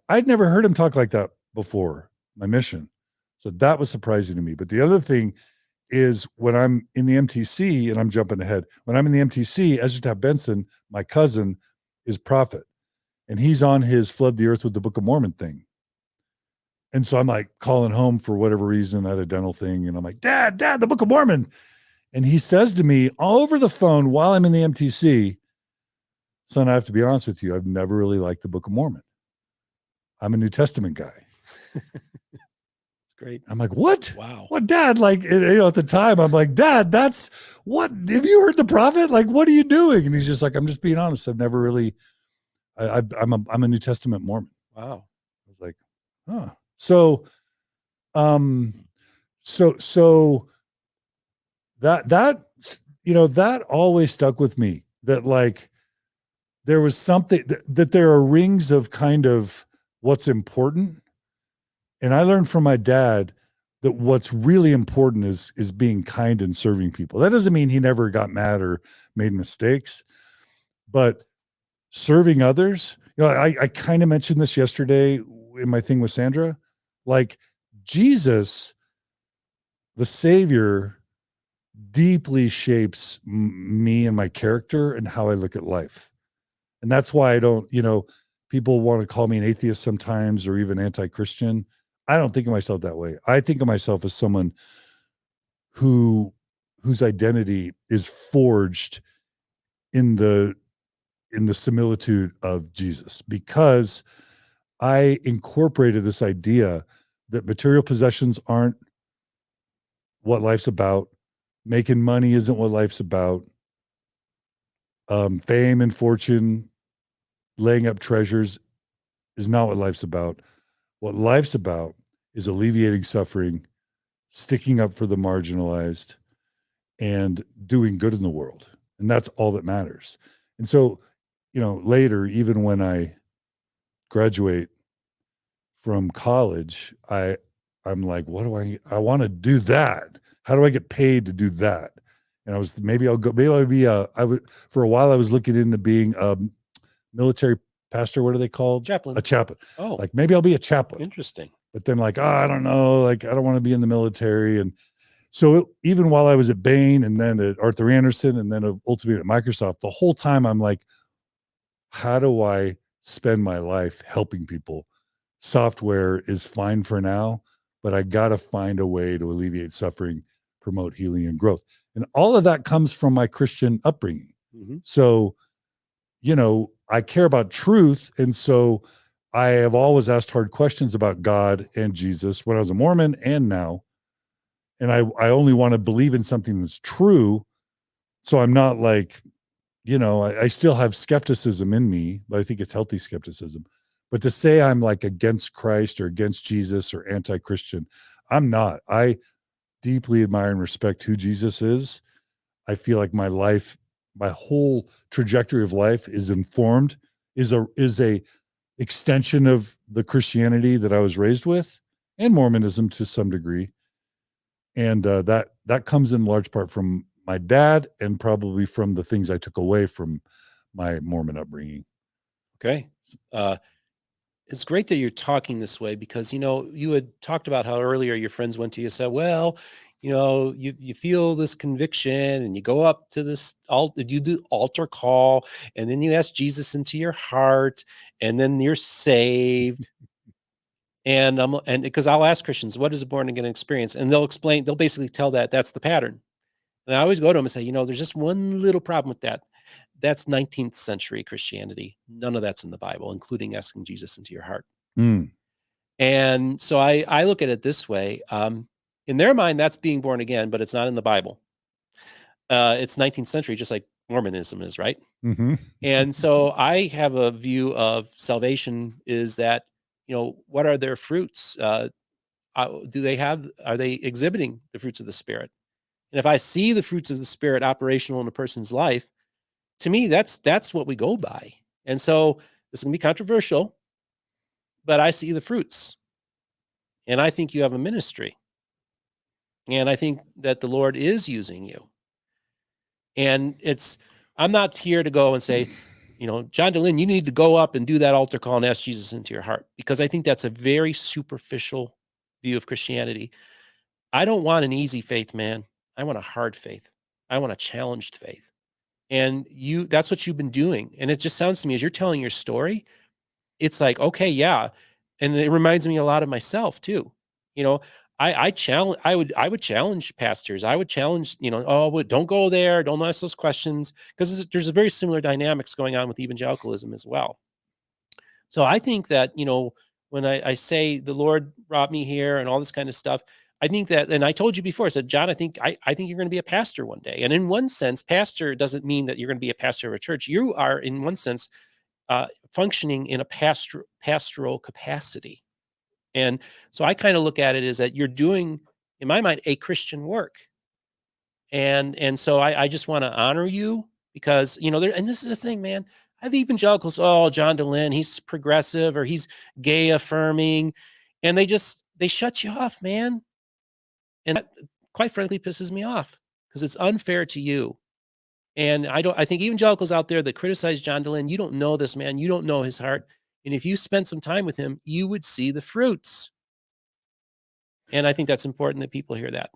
I'd never heard him talk like that before my mission, so that was surprising to me. But the other thing is when I'm in the MTC, and I'm jumping ahead, when I'm in the MTC, Ezra Benson, my cousin, is prophet, and he's on his flood the earth with the Book of Mormon thing. And so I'm like calling home for whatever reason, I had a dental thing, and I'm like, Dad, the Book of Mormon. And he says to me all over the phone while I'm in the MTC, "Son, I have to be honest with you. I've never really liked the Book of Mormon. I'm a New Testament guy." That's great. I'm like, "What? Wow. What, Dad?" Like, at the time, I'm like, "Dad, that's what? Have you heard the prophet? Like, what are you doing?" And he's just like, "I'm just being honest. I've never really. I'm a New Testament Mormon." Wow. I was like, "Huh." So, um, so that that always stuck with me. That like there was something that there are rings of kind of what's important. And I learned from my dad that what's really important is being kind and serving people. That doesn't mean he never got mad or made mistakes, but serving others. I kind of mentioned this yesterday in my thing with Sandra. Like Jesus, the Savior, deeply shapes me and my character and how I look at life. And that's why I don't, people want to call me an atheist sometimes or even anti-Christian. I don't think of myself that way. I think of myself as someone who whose identity is forged in the similitude of Jesus, because I incorporated this idea that material possessions aren't what life's about. Making money isn't what life's about. Fame and fortune, laying up treasures is not what life's about. What life's about is alleviating suffering, sticking up for the marginalized, and doing good in the world. And that's all that matters. And so, later, even when I graduate from college, I'm like, what do I want to do that? How do I get paid to do that? And maybe I'll be for a while I was looking into being a military pastor. What are they called? Chaplain. A chaplain. Oh, Like maybe I'll be a chaplain. interesting. But then like, I don't know, like I don't want to be in the military. And so even while I was at Bain and then at Arthur Andersen and then ultimately at Microsoft, the whole time I'm like, how do I spend my life helping people? Software is fine for now, but I got to find a way to alleviate suffering, promote healing and growth. And all of that comes from my Christian upbringing. Mm-hmm. So, I care about truth. And so I have always asked hard questions about God and Jesus when I was a Mormon and now. And I only want to believe in something that's true. So I'm not like, I still have skepticism in me, but I think it's healthy skepticism. But to say I'm like against Christ or against Jesus or anti-Christian, I'm not. I deeply admire and respect who Jesus is. I feel like my whole trajectory of life is informed, is a extension of the Christianity that I was raised with and Mormonism to some degree. And that comes in large part from my dad and probably from the things I took away from my Mormon upbringing. Okay. It's great that you're talking this way because, you had talked about how earlier your friends went to you and said, well, you feel this conviction and you go up to this you do altar call and then you ask Jesus into your heart and then you're saved. And because I'll ask Christians, what is a born again experience? And they'll basically tell that's the pattern. And I always go to them and say, there's just one little problem with that. That's 19th century Christianity. None of that's in the Bible, including asking Jesus into your heart. Mm. And so I look at it this way. In their mind, that's being born again, but it's not in the Bible. It's 19th century, just like Mormonism is, right? Mm-hmm. And so I have a view of salvation is that, what are their fruits? Are they exhibiting the fruits of the Spirit? And if I see the fruits of the Spirit operational in a person's life, to me, that's what we go by. And so this is going to be controversial, but I see the fruits. And I think you have a ministry. And I think that the Lord is using you. And I'm not here to go and say, John Dehlin, you need to go up and do that altar call and ask Jesus into your heart, because I think that's a very superficial view of Christianity. I don't want an easy faith, man. I want a hard faith. I want a challenged faith. And that's what you've been doing. And it just sounds to me, as you're telling your story, it's like, okay, yeah. And it reminds me a lot of myself too. I would challenge pastors. I would challenge, don't go there. Don't ask those questions, because there's a very similar dynamics going on with evangelicalism as well. So I think that, when I say the Lord brought me here and all this kind of stuff, I think that, and I told you before, I said, John, I think you're going to be a pastor one day. And in one sense, pastor doesn't mean that you're going to be a pastor of a church. You are, in one sense, functioning in a pastoral capacity. And so I kind of look at it as that you're doing, in my mind, a Christian work. And so I just want to honor you, because, and this is the thing, man, I have evangelicals, oh, John Dehlin, he's progressive, or he's gay affirming, and they shut you off, man. And that, quite frankly, pisses me off, because it's unfair to you. And I think evangelicals out there that criticize John Dehlin, you don't know this man. You don't know his heart. And if you spent some time with him, you would see the fruits. And I think that's important that people hear that.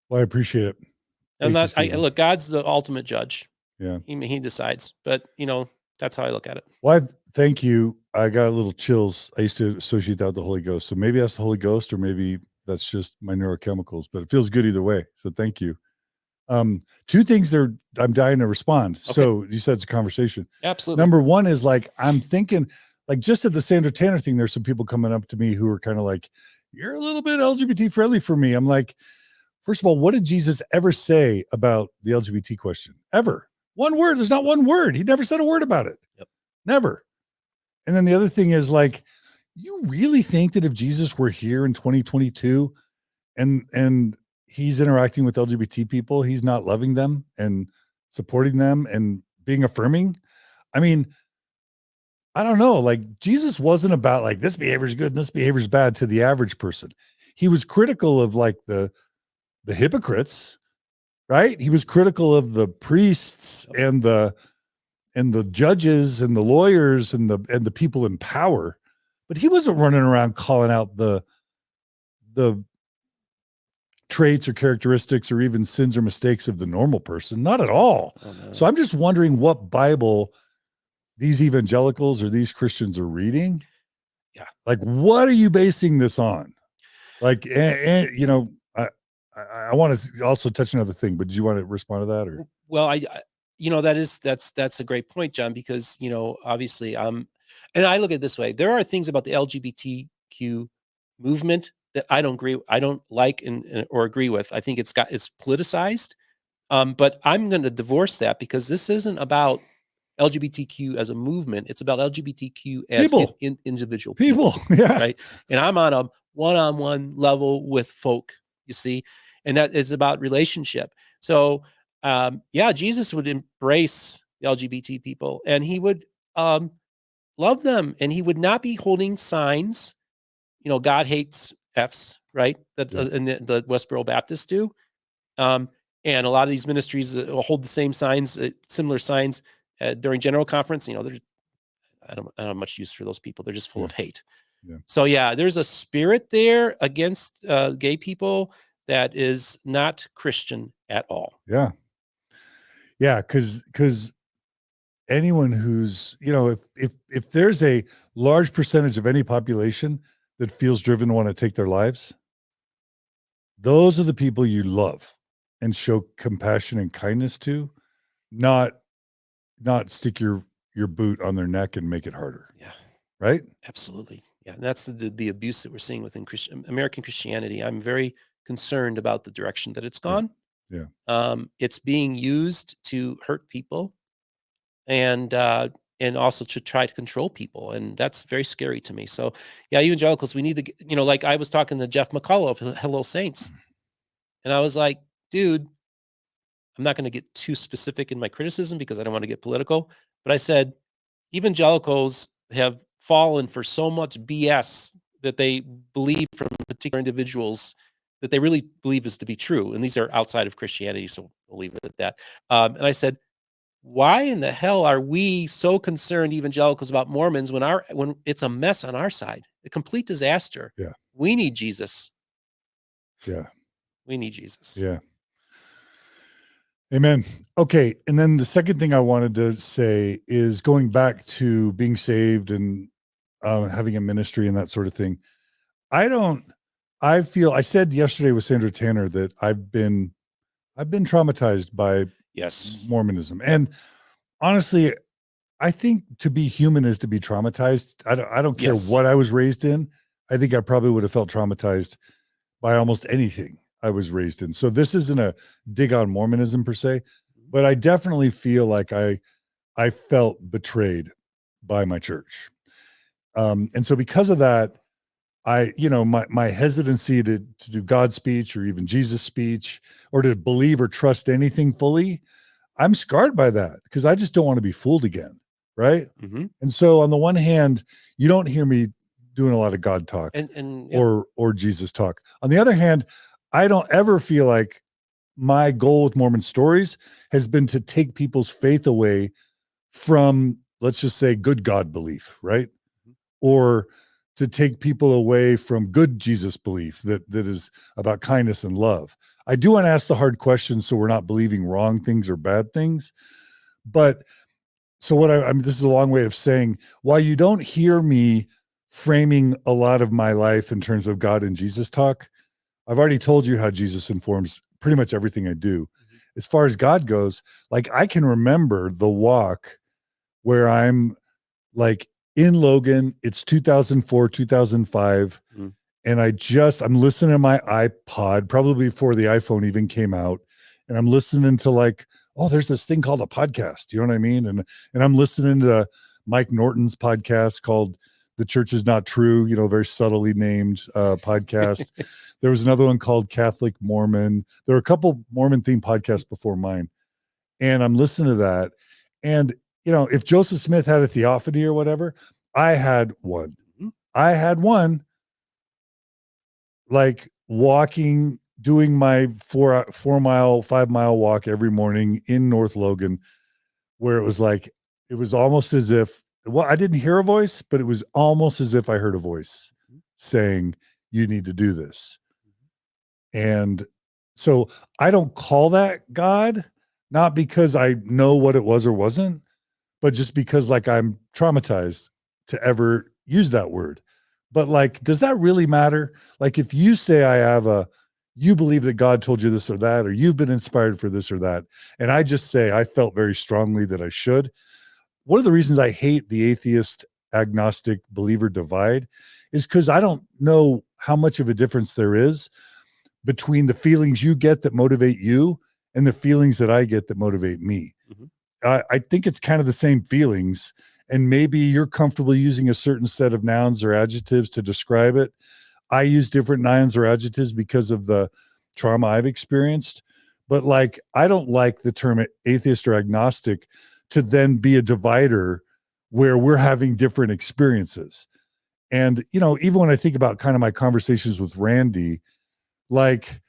Well, I appreciate it. Look, God's the ultimate judge. Yeah. He decides, but that's how I look at it. Well, thank you. I got a little chills. I used to associate that with the Holy Ghost. So maybe that's the Holy Ghost, or maybe that's just my neurochemicals, but it feels good either way. So thank you. Two things I'm dying to respond. Okay. So you said it's a conversation. Absolutely. Number one is, like, I'm thinking, like, just at the Sandra Tanner thing, there's some people coming up to me who are kind of like, you're a little bit LGBT friendly for me. I'm like, first of all, what did Jesus ever say about the LGBT question? Ever? One word. There's not one word. He never said a word about it. Yep. Never. And then the other thing is, like, you really think that if Jesus were here in 2022 and he's interacting with LGBT people, he's not loving them and supporting them and being affirming? I mean, I don't know. Like, Jesus wasn't about, like, this behavior is good and this behavior is bad to the average person. He was critical of, like, the hypocrites, right? He was critical of the priests and the judges and the lawyers and the people in power, but he wasn't running around calling out the traits or characteristics or even sins or mistakes of the normal person. Not at all. Oh, no. So I'm just wondering what Bible these evangelicals or these Christians are reading. Yeah. Like, what are you basing this on? Like, I want to also touch another thing, but did you want to respond to that? Or? Well, that's a great point, John, because, obviously, and I look at it this way. There are things about the LGBTQ movement that I don't like or agree with. I think it's politicized. But I'm going to divorce that, because this isn't about LGBTQ as a movement. It's about LGBTQ as individual people. Yeah. Right. And I'm on a one-on-one level with folk, you see, and that is about relationship. So, Jesus would embrace the LGBT people, and he would love them, and he would not be holding signs, God hates F's, right? That and the Westboro Baptists do. And a lot of these ministries will hold the same signs, similar signs during General Conference. I don't have much use for those people. They're just full of hate. Yeah. So there's a spirit there against gay people that is not Christian at all. Yeah. Yeah. Cause anyone who's, if there's a large percentage of any population that feels driven to want to take their lives, those are the people you love and show compassion and kindness to, not stick your boot on their neck and make it harder. Yeah. Right. Absolutely. Yeah. And that's the abuse that we're seeing within American Christianity. I'm very concerned about the direction that it's gone. Yeah. It's being used to hurt people and also to try to control people. And that's very scary to me. So evangelicals, we need to, like I was talking to Jeff McCullough of Hello Saints. And I was like, dude, I'm not going to get too specific in my criticism because I don't want to get political. But I said, evangelicals have fallen for so much BS that they believe from particular individuals that they really believe is to be true. And these are outside of Christianity. So we'll leave it at that. And I said, why in the hell are we so concerned, evangelicals, about Mormons when it's a mess on our side, a complete disaster? Yeah. We need Jesus. Yeah. We need Jesus. Yeah. Amen. Okay. And then the second thing I wanted to say is going back to being saved and having a ministry and that sort of thing. I said yesterday with Sandra Tanner that I've been traumatized by Mormonism. And honestly, I think to be human is to be traumatized. I don't care what I was raised in. I think I probably would have felt traumatized by almost anything I was raised in. So this isn't a dig on Mormonism per se, but I definitely feel like I felt betrayed by my church. And so because of that, my hesitancy to do God's speech or even Jesus' speech or to believe or trust anything fully, I'm scarred by that because I just don't want to be fooled again. Right. Mm-hmm. And so on the one hand, you don't hear me doing a lot of God talk and or Jesus talk. On the other hand, I don't ever feel like my goal with Mormon Stories has been to take people's faith away from, let's just say, good God belief, right? Mm-hmm. Or to take people away from good Jesus belief that is about kindness and love. I do want to ask the hard questions so we're not believing wrong things or bad things. But so what I mean, this is a long way of saying, while you don't hear me framing a lot of my life in terms of God and Jesus talk, I've already told you how Jesus informs pretty much everything I do. Mm-hmm. As far as God goes, like I can remember the walk where I'm like in Logan, it's 2004, 2005. Mm-hmm. And I'm listening to my iPod, probably before the iPhone even came out. And I'm listening to like, oh, there's this thing called a podcast. You know what I mean? And I'm listening to Mike Norton's podcast called The Church Is Not True, very subtly named podcast. There was another one called Catholic Mormon. There were a couple Mormon themed podcasts before mine. And I'm listening to that. And, if Joseph Smith had a theophany or whatever, I had one. Mm-hmm. I had one like walking, doing my 5 mile walk every morning in North Logan, where it was like, it was almost as if, I didn't hear a voice, but it was almost as if I heard a voice saying, you need to do this. And so I don't call that God, not because I know what it was or wasn't, but just because like I'm traumatized to ever use that word. But like, does that really matter? Like if you say you believe that God told you this or that, or you've been inspired for this or that, and I just say I felt very strongly that I should. One of the reasons I hate the atheist, agnostic, believer divide is because I don't know how much of a difference there is between the feelings you get that motivate you and the feelings that I get that motivate me. Mm-hmm. I think it's kind of the same feelings, and maybe you're comfortable using a certain set of nouns or adjectives to describe it. I use different nouns or adjectives because of the trauma I've experienced. But like, I don't like the term atheist or agnostic to then be a divider where we're having different experiences. And, even when I think about kind of my conversations with Randy, like,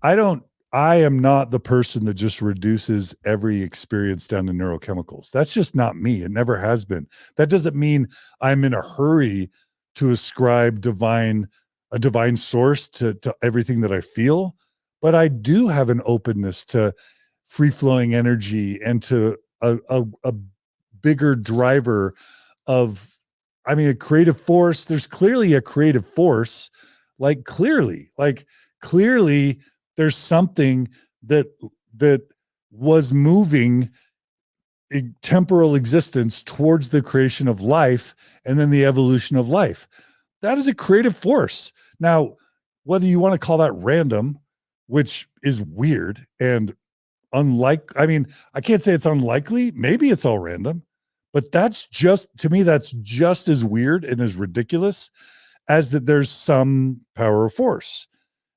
I am not the person that just reduces every experience down to neurochemicals. That's just not me. It never has been. That doesn't mean I'm in a hurry to ascribe a divine source to everything that I feel, but I do have an openness to free flowing energy and to a bigger driver of, a creative force. There's clearly a creative force, clearly there's something that was moving temporal existence towards the creation of life and then the evolution of life. That is a creative force. Now, whether you want to call that random, which is weird and I can't say it's unlikely. Maybe it's all random, but to me, that's just as weird and as ridiculous as that there's some power or force.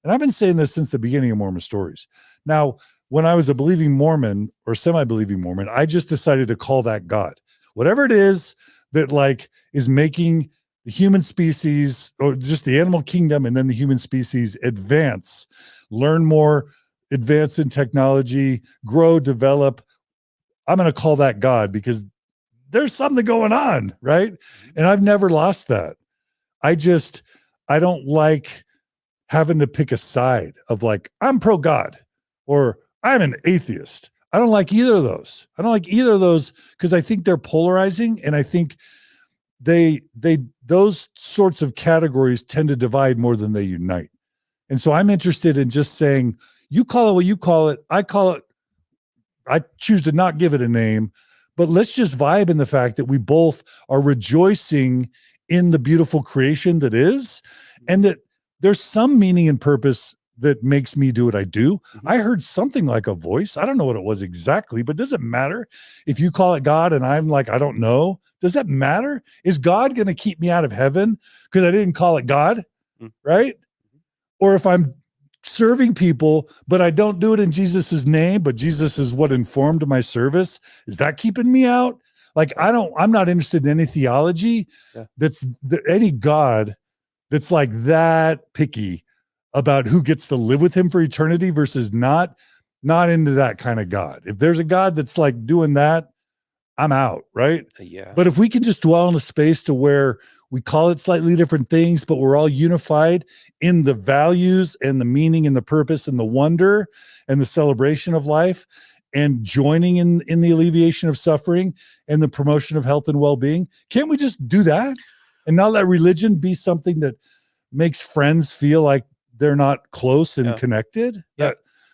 And I've been saying this since the beginning of Mormon Stories. Now, when I was a believing Mormon or semi-believing Mormon, I just decided to call that God. Whatever it is that like is making the human species or just the animal kingdom and then the human species advance, learn more, advance in technology, grow, develop. I'm going to call that God because there's something going on, right? And I've never lost that. I don't like having to pick a side of like, I'm pro God or I'm an atheist. I don't like either of those. I don't like either of those because I think they're polarizing. And I think those sorts of categories tend to divide more than they unite. And so I'm interested in just saying, you call it what you call it. I call it, I choose to not give it a name, but let's just vibe in the fact that we both are rejoicing in the beautiful creation that is, and that there's some meaning and purpose that makes me do what I do. Mm-hmm. I heard something like a voice. I don't know what it was exactly, but does it matter if you call it God and I'm like, I don't know? Does that matter? Is God going to keep me out of heaven because I didn't call it God? Mm-hmm. Right? Or if I'm serving people, but I don't do it in Jesus's name, but Jesus is what informed my service, is that keeping me out? Like, I'm not interested in any theology any God that's like that picky about who gets to live with him for eternity versus not into that kind of God. If there's a God that's like doing that, I'm out, right? Yeah. But if we can just dwell in a space to where we call it slightly different things, but we're all unified in the values and the meaning and the purpose and the wonder and the celebration of life and joining in the alleviation of suffering and the promotion of health and well-being, can't we just do that and not let religion be something that makes friends feel like they're not close and connected? Yeah.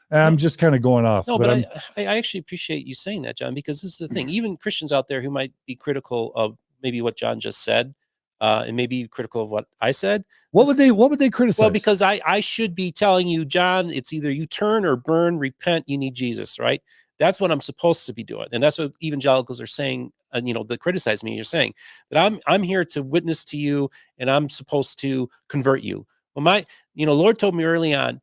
And I'm just kind of going off. No, but I actually appreciate you saying that, John, because this is the thing. Even Christians out there who might be critical of maybe what John just said, and maybe critical of what I said. What would they criticize? Well, because I should be telling you, John, it's either you turn or burn, repent, you need Jesus, right? That's what I'm supposed to be doing. And that's what evangelicals are saying, that criticize me. You're saying that I'm here to witness to you and I'm supposed to convert you. Well, Lord told me early on,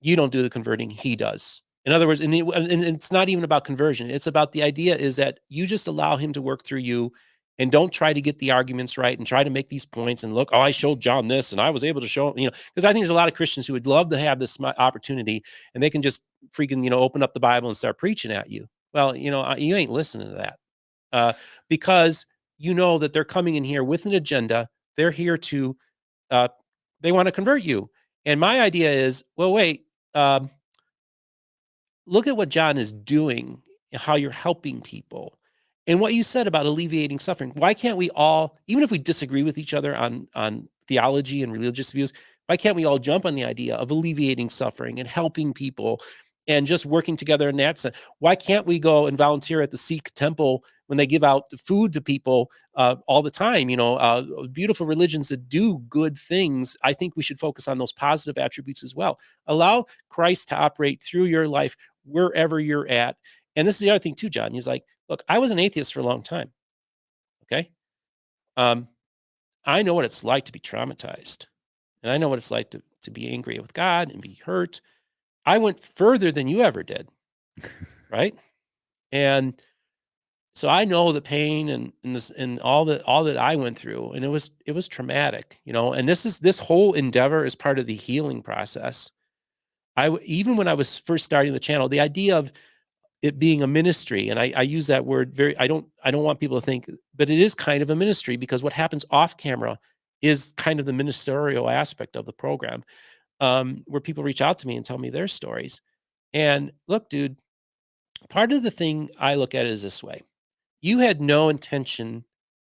you don't do the converting, he does. In other words, and it's not even about conversion. It's about the idea is that you just allow him to work through you and don't try to get the arguments right and try to make these points and look, I showed John this and I was able to show him, because I think there's a lot of Christians who would love to have this opportunity and they can just freaking, open up the Bible and start preaching at you. Well, you ain't listening to that because you know that they're coming in here with an agenda. They're here to, they want to convert you. And my idea is, well, wait, look at what John is doing and how you're helping people and what you said about alleviating suffering. Why can't we all, even if we disagree with each other on theology and religious views, why can't we all jump on the idea of alleviating suffering and helping people and just working together in that sense? Why can't we go and volunteer at the Sikh temple when they give out food to people all the time? Beautiful religions that do good things. I think we should focus on those positive attributes as well. Allow Christ to operate through your life wherever you're at. And this is the other thing too, John. He's like, look, I was an atheist for a long time. Okay. I know what it's like to be traumatized. And I know what it's like to be angry with God and be hurt. I went further than you ever did. Right. And so I know the pain and all that I went through, and it was traumatic, and this whole endeavor is part of the healing process. Even when I was first starting the channel, the idea of it being a ministry, and I use that word I don't want people to think, but it is kind of a ministry because what happens off camera is kind of the ministerial aspect of the program, where people reach out to me and tell me their stories. And look, dude, part of the thing I look at it is this way. You had no intention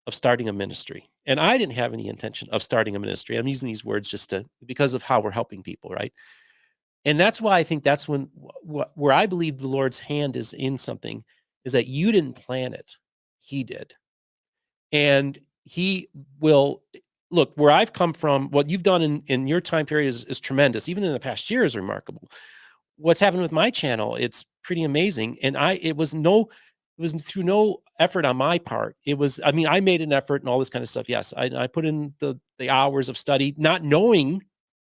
of starting a ministry, and I didn't have any intention of starting a ministry. I'm using these words because of how we're helping people, right? And that's why I think that's where I believe the Lord's hand is in something, is that you didn't plan it. He did. And he will look where I've come from. What you've done in your time period is tremendous. Even in the past year is remarkable. What's happened with my channel, it's pretty amazing. And it was through no effort on my part. I made an effort and all this kind of stuff. Yes. I put in the hours of study, not knowing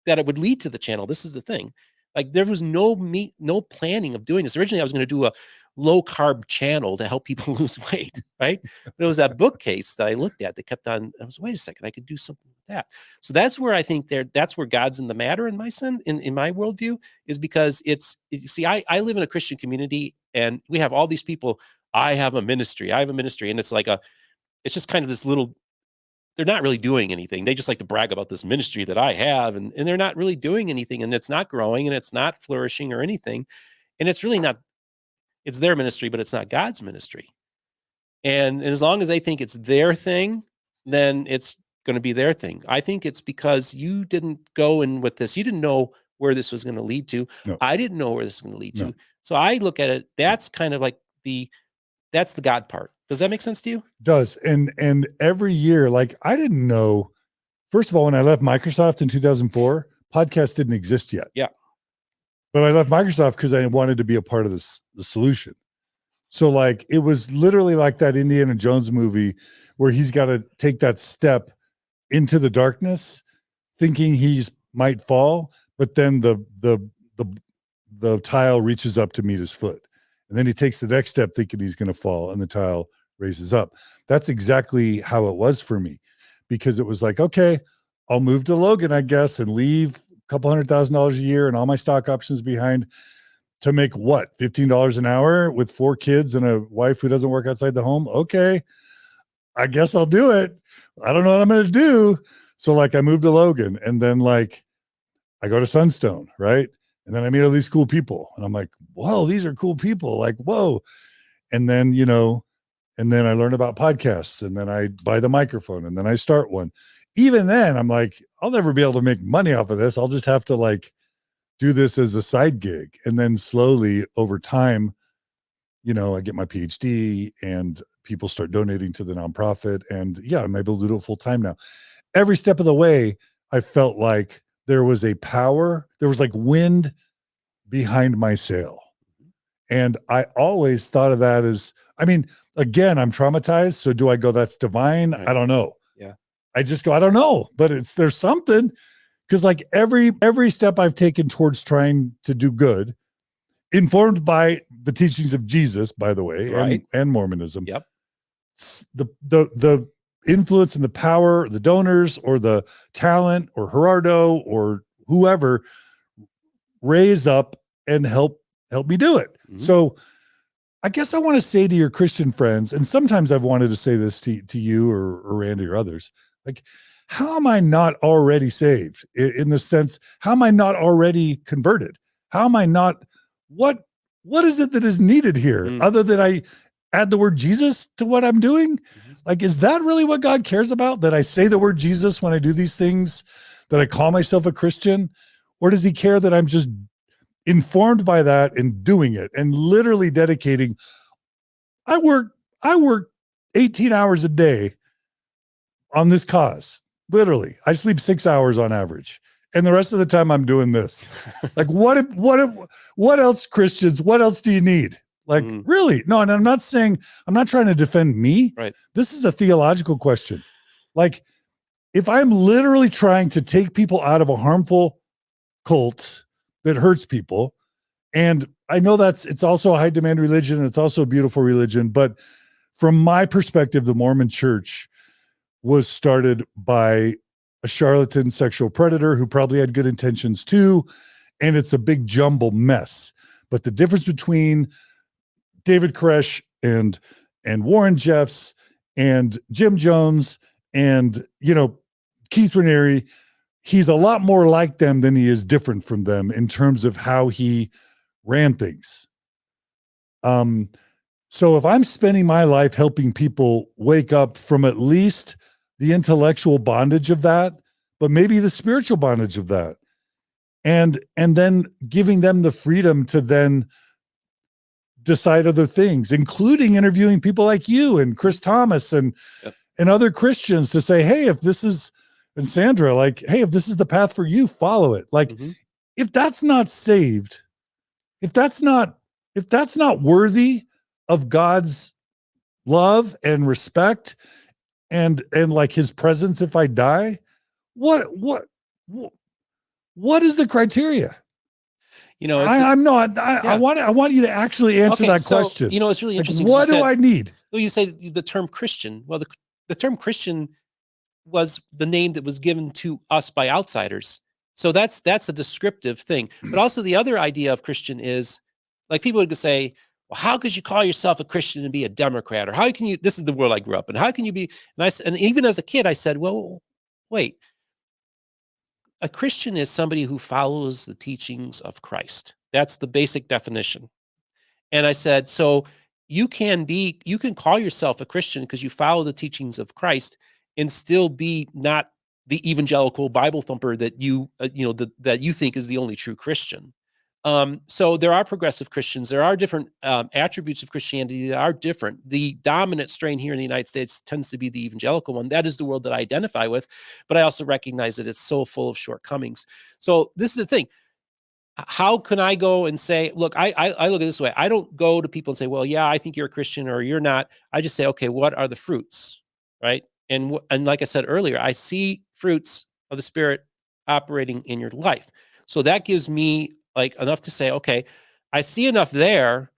that it would lead to the channel. This is the thing. Like there was no planning of doing this. Originally, I was going to do a low carb channel to help people lose weight, right? But it was that bookcase that I looked at that kept on. I was, wait a second, I could do something with that. So that's where I think that's where God's in the matter in my in my worldview, is because you see, I live in a Christian community and we have all these people. I have a ministry. And it's like it's just kind of this little, they're not really doing anything. They just like to brag about this ministry that I have, and they're not really doing anything, and it's not growing and it's not flourishing or anything. And it's really not, it's their ministry, but it's not God's ministry. And as long as they think it's their thing, then it's going to be their thing. I think it's because you didn't go in with this. You didn't know where this was going to lead to. No. I didn't know where this was going to lead No. to. So I look at it, that's kind of like that's the God part. Does that make sense to you? Does. And every year, like I didn't know, first of all, when I left Microsoft in 2004, podcasts didn't exist yet. Yeah. But I left Microsoft because I wanted to be a part of the solution. So like, it was literally like that Indiana Jones movie where he's got to take that step into the darkness thinking might fall, but then the tile reaches up to meet his foot. And then he takes the next step thinking he's going to fall, and the tile raises up. That's exactly how it was for me, because it was like, okay, I'll move to Logan, I guess, and leave a couple $100,000 a year and all my stock options behind to make what, $15 an hour with 4 kids and a wife who doesn't work outside the home. Okay, I guess I'll do it. I don't know what I'm going to do. So like I moved to Logan, and then like I go to Sunstone, right? And then I meet all these cool people, and I'm like, whoa, these are cool people. Like, whoa. And then, and then I learn about podcasts, and then I buy the microphone, and then I start one. Even then I'm like, I'll never be able to make money off of this. I'll just have to like do this as a side gig. And then slowly over time, I get my PhD and people start donating to the nonprofit, and yeah, I'm able to do it full time now. Every step of the way, I felt like there was a power, there was like wind behind my sail. And I always thought of that as, I mean, again, I'm traumatized. So do I go, that's divine? Right. I don't know. Yeah. I just go, I don't know, but there's something, because like every step I've taken towards trying to do good, informed by the teachings of Jesus, by the way, right, and Mormonism. Yep. The influence and the power, the donors or the talent or Gerardo or whoever raise up and help me do it. Mm-hmm. So I guess I want to say to your Christian friends, and sometimes I've wanted to say this to you or Randy or others, like, how am I not already saved? In the sense, how am I not already converted? How am I not, what is it that is needed here other than I add the word Jesus to what I'm doing? Mm-hmm. Like, is that really what God cares about? That I say the word Jesus when I do these things, that I call myself a Christian? Or does he care that I'm just informed by that and doing it and literally dedicating? I work 18 hours a day on this cause. Literally, I sleep 6 hours on average. And the rest of the time I'm doing this. Like, what else, Christians, what else do you need? Like, really? No, and I'm not trying to defend me. Right. This is a theological question. Like, if I'm literally trying to take people out of a harmful cult that hurts people, and I know it's also a high demand religion, and it's also a beautiful religion, but from my perspective, the Mormon Church was started by a charlatan sexual predator who probably had good intentions too, and it's a big jumble mess. But the difference between David Koresh and Warren Jeffs and Jim Jones and Keith Raniere, he's a lot more like them than he is different from them in terms of how he ran things. So if I'm spending my life helping people wake up from at least the intellectual bondage of that, but maybe the spiritual bondage of that, and then giving them the freedom to then decide other things, including interviewing people like you and Chris Thomas and other Christians to say, hey, if this is, and Sandra, like, hey, if this is the path for you, follow it. Like, if that's not saved, if that's not worthy of God's love and respect and like his presence if I die, what what is the criteria? You know, I'm not, I want you to actually answer that question. You know, it's really interesting. What do I need? Well, you say the term Christian. Well, the term Christian was the name that was given to us by outsiders. So that's a descriptive thing. But also the other idea of Christian is, like, people would say, well, how could you call yourself a Christian and be a Democrat? Or how can you, this is the world I grew up in. How can you be, and even as a kid, I said, well, wait, a Christian is somebody who follows the teachings of Christ. That's the basic definition. And I said, so you can call yourself a Christian because you follow the teachings of Christ and still be not the evangelical Bible thumper that that you think is the only true Christian. So there are progressive Christians. There are different attributes of Christianity that are different. The dominant strain here in the United States tends to be the evangelical one. That is the world that I identify with, but I also recognize that it's so full of shortcomings. So this is the thing. How can I go and say, look, I look at it this way. I don't go to people and say, well, yeah, I think you're a Christian or you're not. I just say, okay, what are the fruits? Right. And like I said earlier, I see fruits of the Spirit operating in your life. So that gives me like enough to say, okay, I see enough there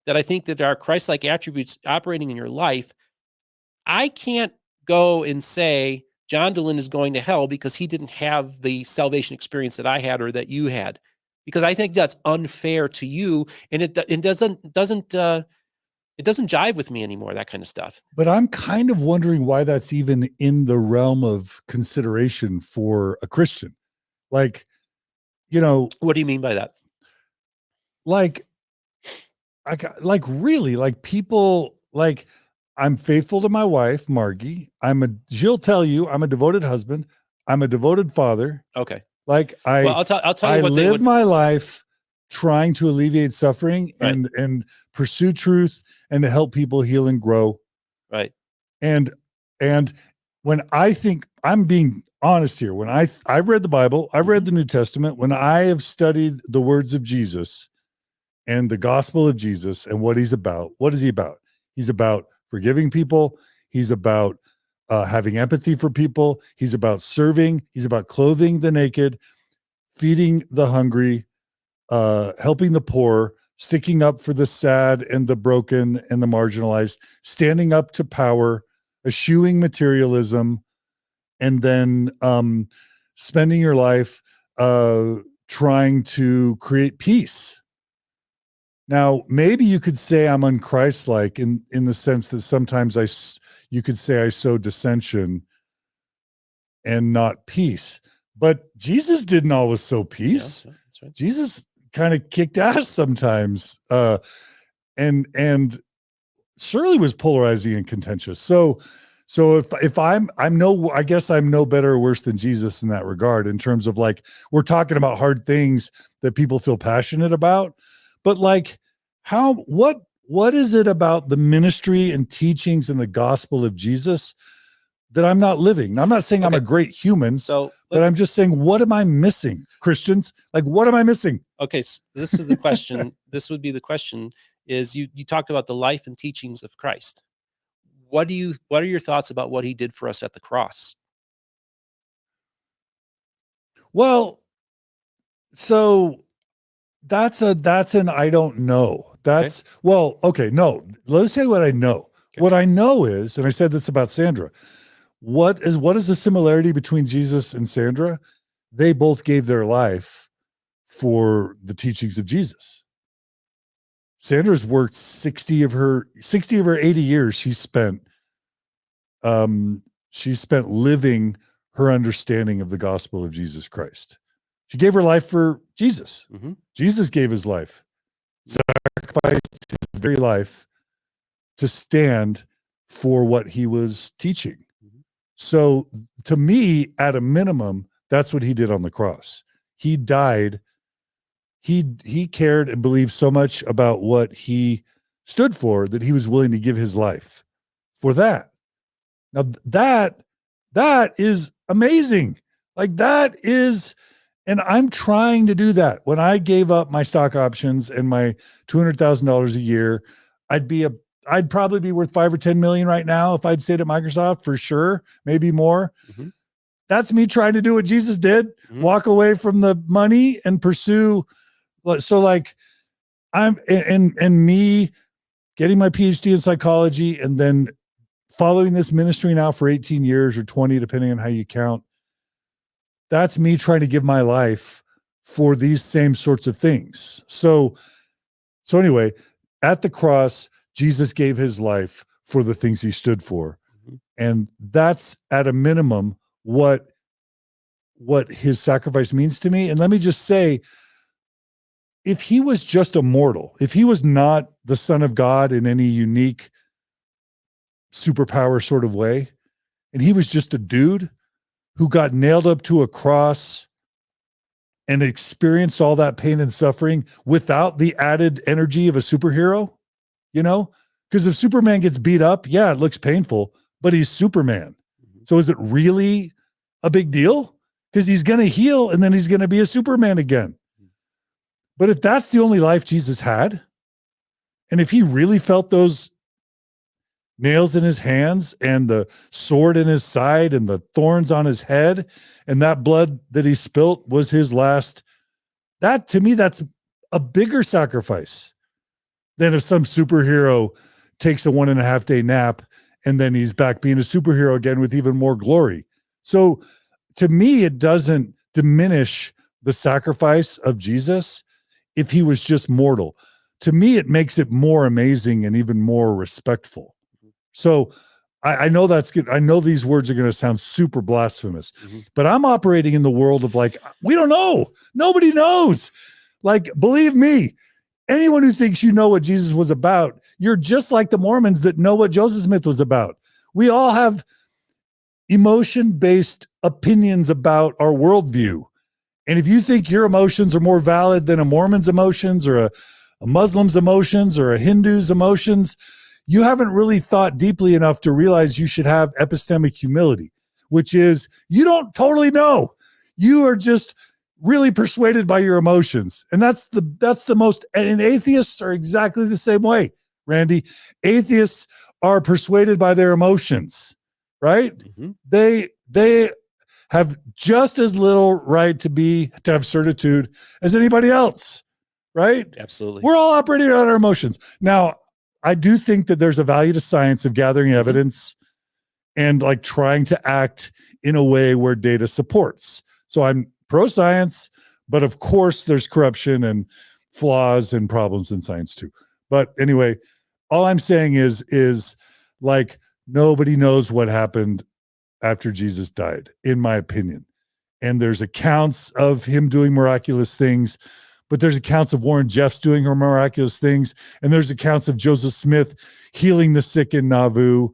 that I think that there are Christ-like attributes operating in your life. I can't go and say John Dehlin is going to hell because he didn't have the salvation experience that I had or that you had, because I think that's unfair to you, and it doesn't jive with me anymore, that kind of stuff. But I'm kind of wondering why that's even in the realm of consideration for a Christian. Like, you know, what do you mean by that? Like really, like people, like, I'm faithful to my wife, Margie. She'll tell you I'm a devoted husband. I'm a devoted father. Okay. Like I'll tell you what live my life trying to alleviate suffering and pursue truth and to help people heal and grow. Right. And when I think, I'm being honest here, when I've read the Bible, I've read the New Testament, when I have studied the words of Jesus and the gospel of Jesus and what he's about, what is he about? He's about forgiving people. He's about having empathy for people. He's about serving. He's about clothing the naked, feeding the hungry, helping the poor, sticking up for the sad and the broken and the marginalized, standing up to power, eschewing materialism, and then spending your life trying to create peace. Now, maybe you could say I'm unchristlike in the sense that sometimes you could say I sow dissension and not peace. But Jesus didn't always sow peace. Yeah, that's right. Jesus kind of kicked ass sometimes, and surely was polarizing and contentious. So if I guess I'm no better or worse than Jesus in that regard, in terms of, like, we're talking about hard things that people feel passionate about, but like what is it about the ministry and teachings and the gospel of Jesus that I'm not living? Now, I'm not saying I'm a great human, but I'm just saying, what am I missing, Christians? Like, what am I missing? Okay, so this is the question. This would be the question, is you talked about the life and teachings of Christ. What are your thoughts about what he did for us at the cross? Well, so that's an I don't know. That's okay. Well, okay, no. Let's say what I know. Okay. What I know is, and I said this about Sandra, what is the similarity between Jesus and Sandra? They both gave their life for the teachings of Jesus. Sandra's worked 60 of her 80 years she spent living her understanding of the gospel of Jesus Christ. She gave her life for Jesus. Mm-hmm. Jesus gave his life, sacrificed his very life to stand for what he was teaching. Mm-hmm. So to me, at a minimum, that's what he did on the cross. He died. He cared and believed so much about what he stood for that he was willing to give his life for that. Now that is amazing. Like, that is, and I'm trying to do that. When I gave up my stock options and my $200,000 a year, I'd probably be worth 5 or 10 million right now if I'd stayed at Microsoft, for sure, maybe more. Mm-hmm. That's me trying to do what Jesus did, walk away from the money and pursue. So like I'm, and me getting my PhD in psychology and then following this ministry now for 18 years or 20, depending on how you count. That's me trying to give my life for these same sorts of things. So anyway, at the cross, Jesus gave his life for the things he stood for. And that's at a minimum what his sacrifice means to me. And let me just say, if he was just a mortal, if he was not the Son of God in any unique superpower sort of way, and he was just a dude who got nailed up to a cross and experienced all that pain and suffering without the added energy of a superhero, you know? Because if Superman gets beat up, yeah, it looks painful, but he's Superman. So is it really a big deal? Because he's going to heal and then he's going to be a Superman again. But if that's the only life Jesus had, and if he really felt those nails in his hands and the sword in his side and the thorns on his head and that blood that he spilt was his last, that to me, that's a bigger sacrifice than if some superhero takes a 1.5 day nap and then he's back being a superhero again with even more glory. So to me, it doesn't diminish the sacrifice of Jesus if he was just mortal. To me, it makes it more amazing and even more respectful. So I know that's good. I know these words are going to sound super blasphemous, but I'm operating in the world of like, we don't know. Nobody knows. Like, believe me, anyone who thinks you know what Jesus was about, you're just like the Mormons that know what Joseph Smith was about. We all have emotion-based opinions about our worldview. And if you think your emotions are more valid than a Mormon's emotions or a Muslim's emotions or a Hindu's emotions, you haven't really thought deeply enough to realize you should have epistemic humility, which is you don't totally know. You are just really persuaded by your emotions. And that's the most, and atheists are exactly the same way, Randy. Atheists are persuaded by their emotions, right? They have just as little right to have certitude as anybody else, right? Absolutely. We're all operating on our emotions. Now, I do think that there's a value to science of gathering evidence and like trying to act in a way where data supports. So I'm pro-science, but of course there's corruption and flaws and problems in science too. But anyway, all I'm saying is like nobody knows what happened after Jesus died, in my opinion. And there's accounts of him doing miraculous things, but there's accounts of Warren Jeffs doing her miraculous things. And there's accounts of Joseph Smith healing the sick in Nauvoo.